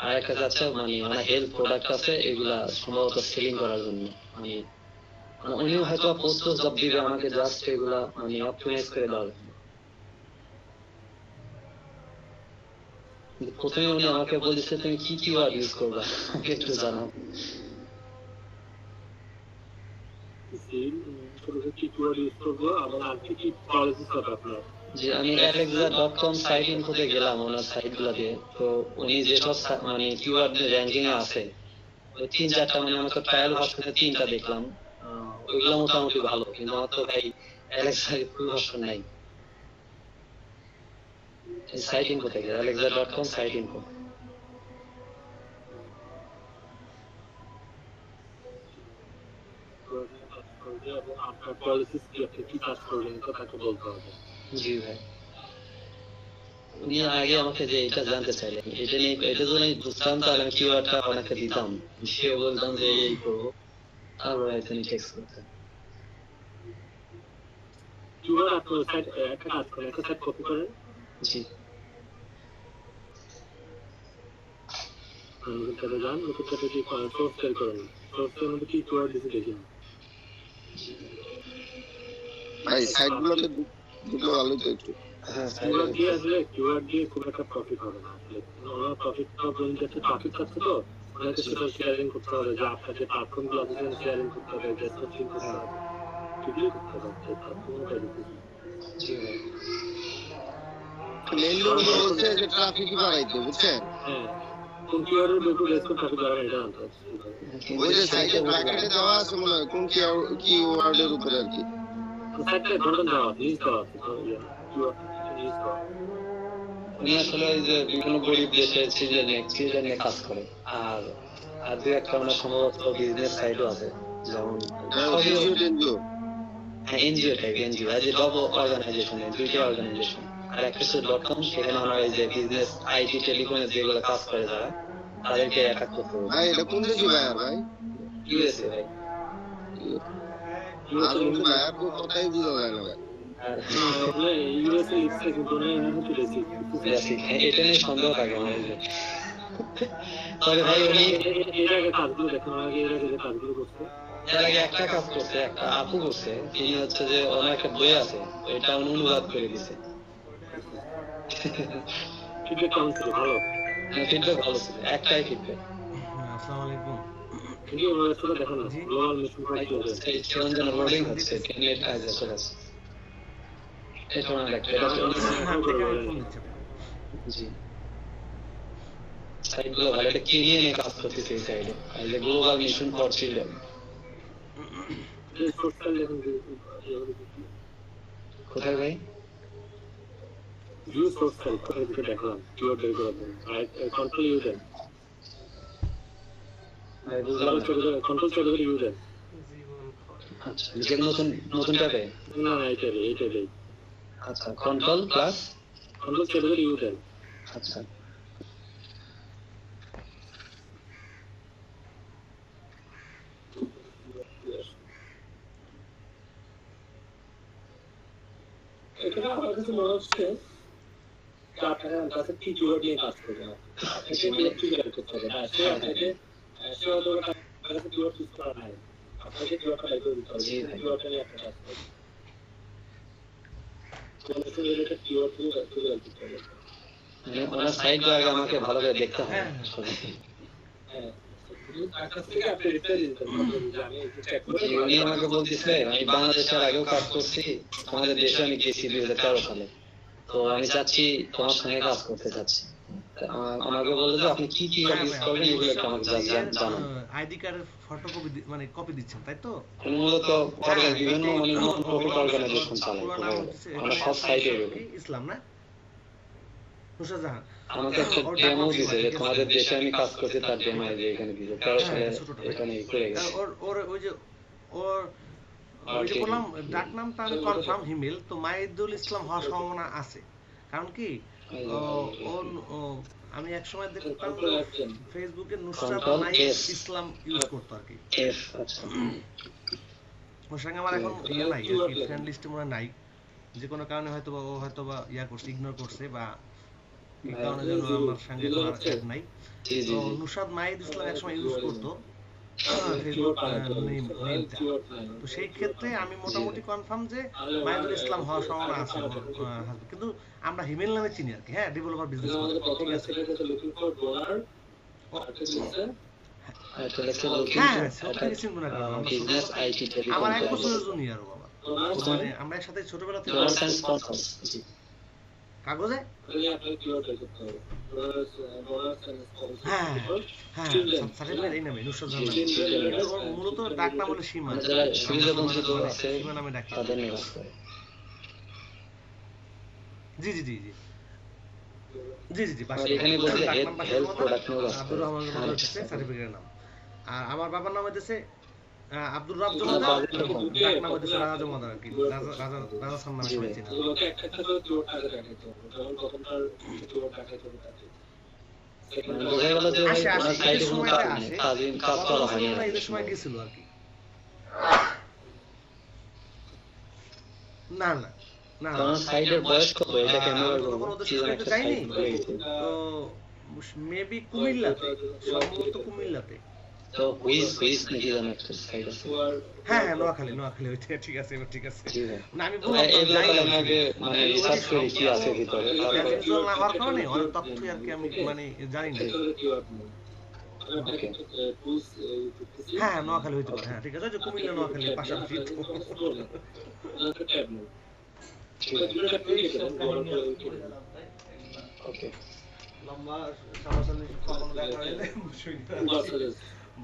আর একটা চাচ্ছে মানে ওনার হেলথ প্রোডাক্ট আছে এগুলা সম্ভবত সেলিং করার জন্য, মানে উনিও হয়তো পোস্ট জব দিবে আমাকে, জাস্ট এগুলা মানে অপটিমাইজ করে দেওয়ার জন্য। প্রথমে উনি আমাকে বলেছে তুমি কি কিওয়ার্ড ইউজ করবা আমাকে একটু জানাও। যে আমি alexa.com সাইট ইনফোতে গেলাম ওনার সাইটগুলো দিয়ে, তো উনি যেসব মানে কিওয়ার্ড র্যাঙ্কিং এ আছে ওই 3-4টা মানে আমাকে ট্রায়াল ভার্সনে 3টা দেখলাম, ওইগুলো মোটামুটি ভালো, কিন্তু আমার তো ভাই অ্যালেক্সা ফুল ভার্সন নাই। সাইট ইনফো থেকে alexa.com সাইট ইনফো। আপনার পলিসিস কি, আপনি কি কাজ করবেন এটা তাকে বলতে হবে। জি ভাই, উনি আগে আমাকে যে এটা জানতে চাইলেন, এটা নিয়ে এটা যদি আমি বুঝতাম তাহলে আমি কিওয়ার্ডটা ওনাকে দিতাম, সে বলতাম যে এই করবো, তারপরে হয়তো আমি টেক্সট করতাম। কিওয়ার্ড আপনার সাইট একটা কাজ করেন, একটা সাইট কপি করেন। জি চলে যান, ওটাতে কি সোর্স সেল করেন, সোর্সের মধ্যে কি কিওয়ার্ড দিতে দেখুন। ভাই সাইটগুলোতে দুটো ভালো তো একটু। হ্যাঁ কিওয়ার্ড দিয়ে আসলে কিওয়ার্ড দিয়ে খুব একটা প্রফিট হবে না আসলে, ওনার প্রফিট পাওয়ার জন্য একটা ট্রাফিক থাকছে, তো ওনাকে সেটা শেয়ারিং করতে হবে, যে আপনার যে প্ল্যাটফর্মগুলো আছে সেটা শেয়ারিং করতে হবে, ডেসক্রিপশন করতে হবে, ঠিকই করতে হবে প্ল্যাটফর্মটা দিতে। জি ভাই, মেইনলি উনি বলছে যে ট্রাফিক বাড়াইতে, বুঝছেন? হ্যাঁ, কোন কিওয়ার্ডের উপর বেস করে ট্রাফিক বাড়াবে এটা জানতে হবে। ওই যে সাইটে ব্র্যাকেটে দেওয়া আছে মনে হয় কোন কিওয়ার্ডের উপরে আর কি। সাইটে ধরুন দেওয়া আছে, লিস্ট দেওয়া আছে, তো কিওয়ার্ড লিস্ট দেওয়া আছে। উনি আসলে ওই যে বিভিন্ন গরিব দেশে চিলড্রেন নিয়ে কাজ করে। আর আর দু একটা মানে সম্ভবত বিজনেস সাইডও আছে, যেমন এনজিও টাইপ, এনজিও যে জব অর্গানাইজেশন, দুইটা অর্গানাইজেশন। আর একটা হচ্ছে .com, সেখানে আমরা এই যে বিজনেস আইটি টেলিকমের যেগুলো কাজ করে যারা, তাদেরকে অ্যাটাক করতে হবে। ভাই এটা কোন দেশে ভাই? আর ভাই ইউএসএ ভাই। আর কোন ভাই আর কোন কথাই বুঝা যায় না ভাই। ইউএসএ লিখছে কিন্তু না, হচ্ছে বেসিক। এটা নিয়ে সন্দেহ থাকে আমাদের। তবে ভাই উনি এর আগে কাজগুলো দেখুন, আগে এর আগে যে কাজগুলো করছে, এর আগে একটা কাজ করছে, একটা আপু করছে, তিনি হচ্ছে যে ওনার একটা বই আছে, এটা উনি অনুবাদ করে দিছে। ফিডব্যাক কেমন ছিল? ভালো? ফিডব্যাক ভালো ছিল, একটাই ফিডব্যাক। আসসালামু আলাইকুম। কিন্তু ওনার সাথে দেখেন না, গ্লোবাল মিশন চিরঞ্জন লোডিং হচ্ছে, টেননেট আজ চলে আসছে। এটা ওনার একটা, এটা জি সাইডগুলো ভালো। এটা কি নিয়ে কাজ করতেছে এই সাইডে? এই যে গ্লোবাল মিশন ফর চিলড্রেন। কোথায় ভাই? ভিউ সোর্স ফাইল কোথায় থেকে দেখলাম, কিওয়ার্ড বের করার জন্য। আর কন্ট্রোল ইউ দেন, কন্ট্রোল চেক করে ইউ দেন। আচ্ছা, যে নতুন নতুন ট্যাবে? না না, এইটাই। আচ্ছা, কন্ট্রোল প্লাস কন্ট্রোল চেক করে ইউ দেন। আচ্ছা, এখানে আমার কাছে মনে হচ্ছে আপনার কাছে কি কিওয়ার্ড নিয়ে কাজ করবে, আপনাকে কি করতে হবে। হ্যাঁ, সে আপনাকে সে হয়তো আপনার কাছে কিওয়ার্ড চুজ করা নাই, আপনাকে কিওয়ার্ডটা বাইর করে দিতে হবে। কিওয়ার্ডটা নিয়ে একটা কাজ করবে, কোন রিলেটেড কিওয়ার্ড নিয়ে খুঁজে বের করতে হবে। মানে ওনার সাইডটা আগে আমাকে ভালো করে দেখতে হবে। হ্যাঁ, তার কাছ থেকে আপনি রিপ্লাই দিতে পারবেন যে আমি একটু চেক করে। উনি আমাকে বলতেছে আমি বাংলাদেশের আগেও কাজ করছি, আমাদের দেশে আমি গেছি 2013 সালে, তো আমি চাচ্ছি তোমার সঙ্গে কাজ করতে চাচ্ছি। আমাকে বললো যে আপনি কি কি ইউজ করবেন এগুলো একটু আমাকে জানান। আইডি কার্ডের ফটোকপি মানে কপি দিচ্ছেন তাই তো? উনি মূলত বিভিন্ন মানে নন প্রফিট অর্গানাইজেশন চালায়, আমরা সব সাইডে ইসলাম না নুসরাত জাহান আমাকে একটা ডেমো দিয়েছে যে তোমাদের দেশে আমি কাজ করছি, তার ডেমো এই যে এখানে দিয়েছে 13 সালে এখানে করে গেছে। ওর ওই যে ওর ওই যে বললাম ডাক নামটা আমি কনফার্ম হিমেল, তো মাইদুল ইসলাম হওয়ার সম্ভাবনা আছে। কারণ কি আমি এক সময় দেখতাম ফেসবুকে নুসরাত ইসলাম ইউজ করতো আর কি। আচ্ছা, ওর সঙ্গে আমার এখন ইয়ে নাই আর কি, ফ্রেন্ড লিস্টে মনে নাই, যে কোনো কারণে হয়তো ও হয়তো বা ইয়া করছে, ইগনোর করছে বা এই কারণে যেন আমার সঙ্গে তো আর অ্যাড নাই। তো নুসরাত মাইদ ইসলাম একসময় ইউজ করতো ফেসবুক নেমটা। তো সেই ক্ষেত্রে আমি মোটামুটি কনফার্ম যে মাইদুল ইসলাম হওয়ার সম্ভাবনা আছে, কিন্তু আমরা হিমেল নামে চিনি আর কি। হ্যাঁ, ডেভেলপার বিজনেস করে, ঠিক আছে। আমার 1 বছরের জুনিয়র বাবা, মানে আমরা একসাথে ছোটবেলা থেকে কাগজে। হ্যাঁ হ্যাঁ, সার্টিফিকেট এই নামে নুসরাত জাহান, মূলত ডাক নাম হলো সীমা, সীমা নামে ডাকি। জি জি জি জি জি জি জি আব্দুর রহমান হচ্ছে সার্টিফিকেটের নাম। আর আমার বাবার নাম হচ্ছে আব্দুর রাব জমাদার, ডাক নাম হচ্ছে রাজা জমাদার আর কি, রাজা সান নামে সবাই চেনে। এদের সময় গেছিল আর কি। না না না, সাইডের বয়স কত এটা ক্যামেরা তখন ওদের সাথে যাইনি তো, মেবি কুমিল্লাতে, সম্ভবত কুমিল্লাতে। তো হুইজ নাকি জানো একটা সাইড আছে? হ্যাঁ হ্যাঁ, নোয়াখালী ওইটা, ঠিক আছে ঠিক আছে। না আমি বললাম আগে মানে রিসার্চ করে কি আছে ভিতরে, তারপর না হওয়ার কারণে অনেক তথ্য আর কি আমি মানে জানি না। হ্যাঁ, নোয়াখালী হইতে পারে, হ্যাঁ ঠিক আছে, যে কুমিল্লা নোয়াখালী পাশাপাশি। ওকে,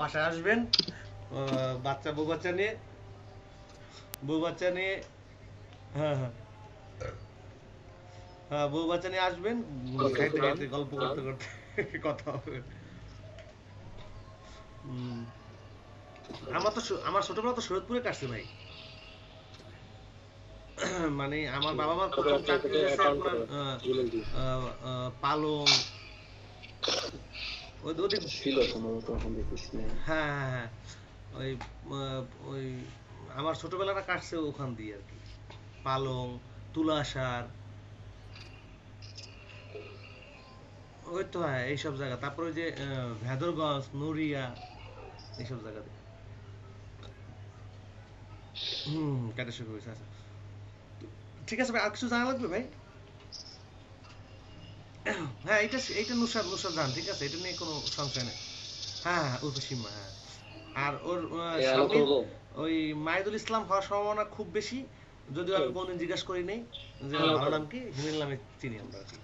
বাসায় আসবেন বউ বাচ্চা নিয়ে। হ্যাঁ হ্যাঁ হ্যাঁ বউ বাচ্চা নিয়ে আসবেন, খাইতে খাইতে গল্প করতে করতে কথা হবে। আমার ছোটবেলা তো সৈয়দপুরে কাটছে ভাই। মানে আমার বাবা মার প্রথম চাকরি হয়েছে আপনার পালং ওদিক ছিল সম্ভবত, এখন দেখতেছি না। হ্যাঁ ওই ওই আমার ছোটবেলাটা কাটছে ওখান দিয়ে আর কি, পালং, তুলাসার, ওই তো হ্যাঁ এইসব জায়গা। তারপরে ওই যে ভেদরগঞ্জ, নুরিয়া, এইসব জায়গাতে কাটা শুরু হয়েছে। আচ্ছা ঠিক আছে ভাই, আর কিছু জানা লাগবে ভাই? হ্যাঁ এইটা নুসার জান, ঠিক আছে, এটা নিয়ে কোনো সংশয় নেই। হ্যাঁ ওই সীমা, হ্যাঁ। আর ওর ওই মাহিদুল ইসলাম হওয়ার সম্ভাবনা খুব বেশি, যদিও আমি কোনদিন জিজ্ঞাসা করি নাই যে ভালো নাম কি, হিমেল নামে চিনি আমরা আর কি।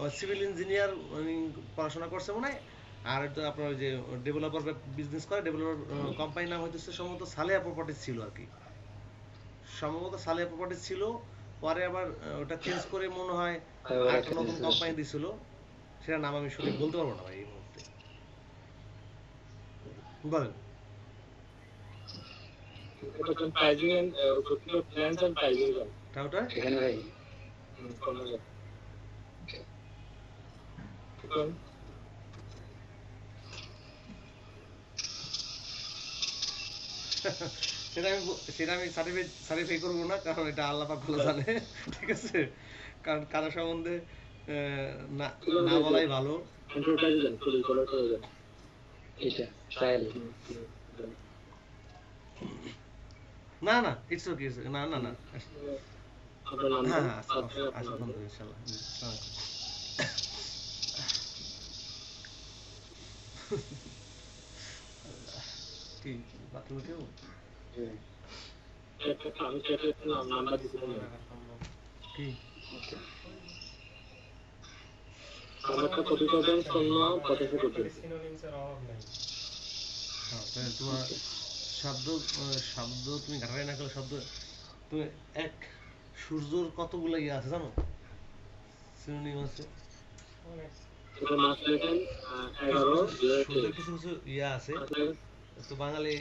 ও সিভিল ইঞ্জিনিয়ার পড়াশোনা করছে মনে হয়। আর তো আপনার ওই যে ডেভেলপার বিজনেস করে, ডেভেলপার কোম্পানির নাম হইতেছে সম্ভবত সালেহা প্রপার্টিজ ছিল আর কি, সম্ভবত সালেহা প্রপার্টিজ ছিল। পরে আবার ওটা চেঞ্জ করে মনে হয় একটা নতুন কোম্পানি দিছিল, সেটার নাম আমি সঠিক বলতে পারবো না ভাই এই মুহূর্তে। বলেন এখানে ভাই সেটা আমি সার্টিফাই করবো না, কারণ এটা আল্লাহ পাক ভালো জানে, ঠিক আছে। কারণ কারো সম্বন্ধে না বলাই ভালো। না ইটস ওকে, না হ্যাঁ আচ্ছা বন্ধু ইনশাআল্লাহ। কি বাথরুমে কেউ কি তোমার শব্দ তুমি ঘাটাই না করলে শব্দ, তুমি এক সূর্যর কতগুলো ইয়ে আছে জানো, সিনোনিম আছে, সূর্যের কিছু কিছু ইয়ে আছে তো বাঙালি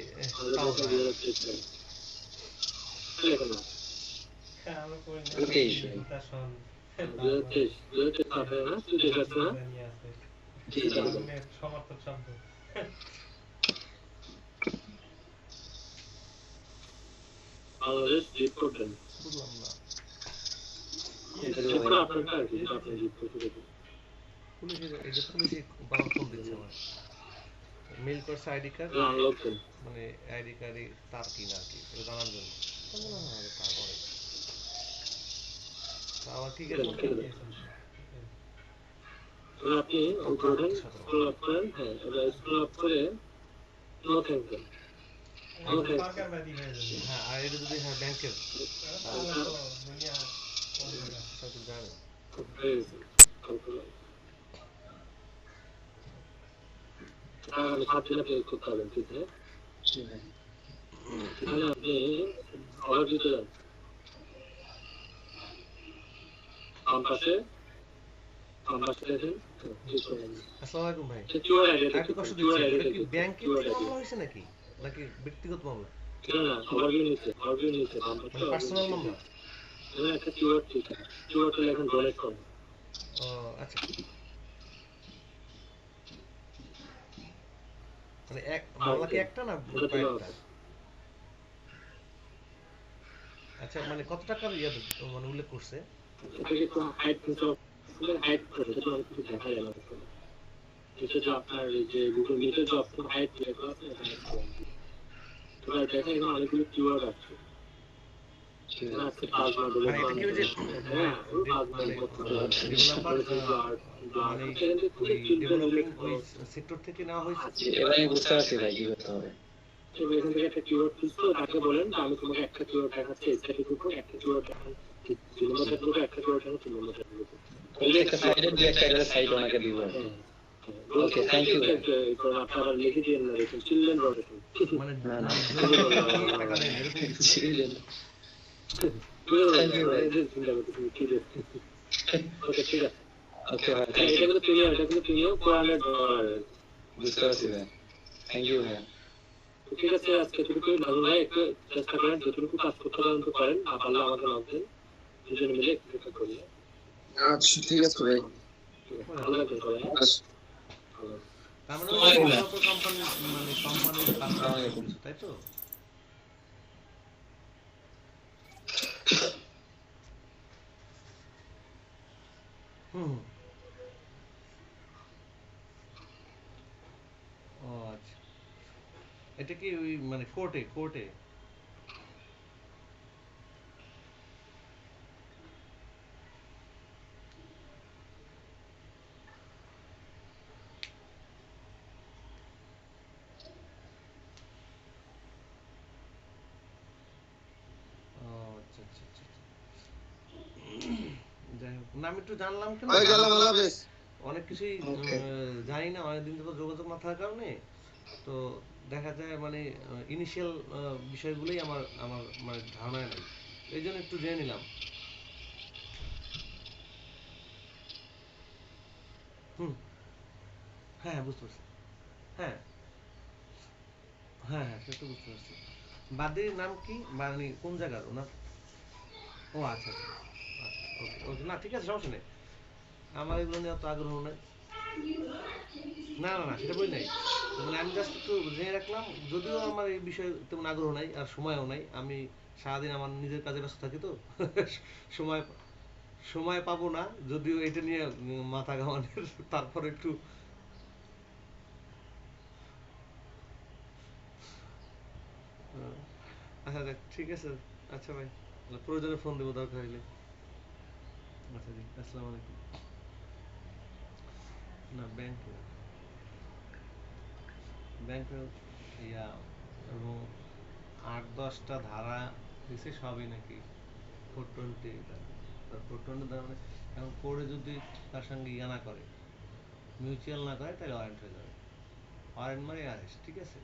সমর্থক শব্দ। বুঝলাম না, পুলিশে বারণ ফোন দিচ্ছে আমার, মেল করছে আইডি কার্ড, মানে আইডি কার্ডে তার কিনা আর কি, এটা জানার জন্য। তারপরে আবার কি গেল আপনি স্ক্রল আপ করেন, হ্যাঁ এটা স্ক্রল আপ করে নো থ্যাঙ্ক ইউ, হ্যাঁ আর এটা যদি হ্যাঁ ব্যাংকের করতে হবেন, ঠিক আছে। এখানে আপনি অর্ডার দিতে যান, আসসালামু আলাইকুম ভাই, একটু কষ্ট দিচ্ছি, এটা কি ব্যাংকের মামলা হয়েছে নাকি ব্যক্তিগত মামলা? পার্সোনাল মামলা? ও আচ্ছা, মানে মামলা কি একটা না কয়েকটা? আচ্ছা মানে কত টাকার ইয়ে মানে উল্লেখ করছে? আপনার যে গুগল মিটে যে অপশন হাইড অনেকগুলো কিওয়ার্ড আছে, সেক্টর থেকে নেওয়া হয়েছে। বুঝতে পারছি ভাই কি করতে হবে। এখান থেকে একটা কিওয়ার্ড খুঁজতে তাকে বলেন আমি তোমাকে একটা কিওয়ার্ড দেখাচ্ছি, একটা কিওয়ার্ড দেখান, একটা কিওয়ার্ড দেখান, একটা সাইডে দিয়ে একটা সাইড ওনাকে দিব। Okay thank you. আপনারা লিখে দিন না, দেখুন চিলড্রেন রোটেশন মানে না টাকা দেন এরকম কিছু। চিলড্রেন। Thank you. ওকে ঠিক আছে। ওকে ভাই, এটা কিন্তু প্রিমিয়াম, এটা কিন্তু প্রিমিয়াম $400 বুঝতে পারছি ভাই, থ্যাংক ইউ ভাই। তো ঠিক আছে, আজকে এতটুকু। নাজমুল ভাই একটু চেষ্টা করেন, যতটুকু কাজ করতে পারেন তো করেন, না পারলে আমাকে নক দেন, দুজনে মিলে একটু চেষ্টা করি। আচ্ছা ঠিক আছে ভাই। ঠিক আছে, ভালো থাকবেন সবাই। আচ্ছা। তার মানে উন্নত কোম্পানি, মানে কোম্পানির কাজ আসসালামু আলাইকুম। করতেছো, তাই তো? হুম। ও আচ্ছা, এটা কি ওই মানে কোর্টে কোর্টে? ও আচ্ছা আচ্ছা আচ্ছা আচ্ছা। যাই হোক, না আমি একটু জানলাম কেন, ভাই গেলাম, আল্লাহ হাফেজ। অনেক কিছুই Okay. জানি না, অনেকদিন ধরে যোগাযোগ না থাকার কারণে। তো দেখা যায় মানে ইনিশিয়াল বিষয়গুলোই আমার আমার মানে ধারণায় নাই, এই জন্য একটু জেনে নিলাম। হুম। হ্যাঁ বুঝতে পারছি। হ্যাঁ হ্যাঁ হ্যাঁ, সে তো বুঝতে পারছি। বাদীর নাম কি, মানে কোন জায়গার ওনার? ও আচ্ছা আচ্ছা আচ্ছা, ওকে ওকে, না ঠিক আছে, সমস্যা নেই। আমার এগুলো নিয়ে অত আগ্রহ নাই। না না না, সেটা বলি নাই। তো মানে আমি জাস্ট একটু জেনে রাখলাম, যদিও আমার এই বিষয়ে তেমন আগ্রহ নাই আর সময়ও নাই। আমি সারাদিন আমার নিজের কাজে ব্যস্ত থাকি তো সময় সময় পাবো না, যদিও এটা নিয়ে মাথা ঘামানোর তারপর একটু আচ্ছা দেখ, ঠিক আছে। আচ্ছা ভাই, প্রয়োজনে ফোন দেবো দরকার হইলে। আচ্ছা জি, আসসালামু আলাইকুম। না ব্যাংকে, ব্যাংকে ইয়া, এবং 8-10টা ধারা দিছে, সবই নাকি 420, তার 420 ধারা মানে এখন কোর্টে যদি তার সঙ্গে ইয়া না করে, মিউচুয়াল না করে, তাহলে ওয়ারেন্ট হয়ে যাবে। ওয়ারেন্ট মানে অ্যারেস্ট, ঠিক আছে?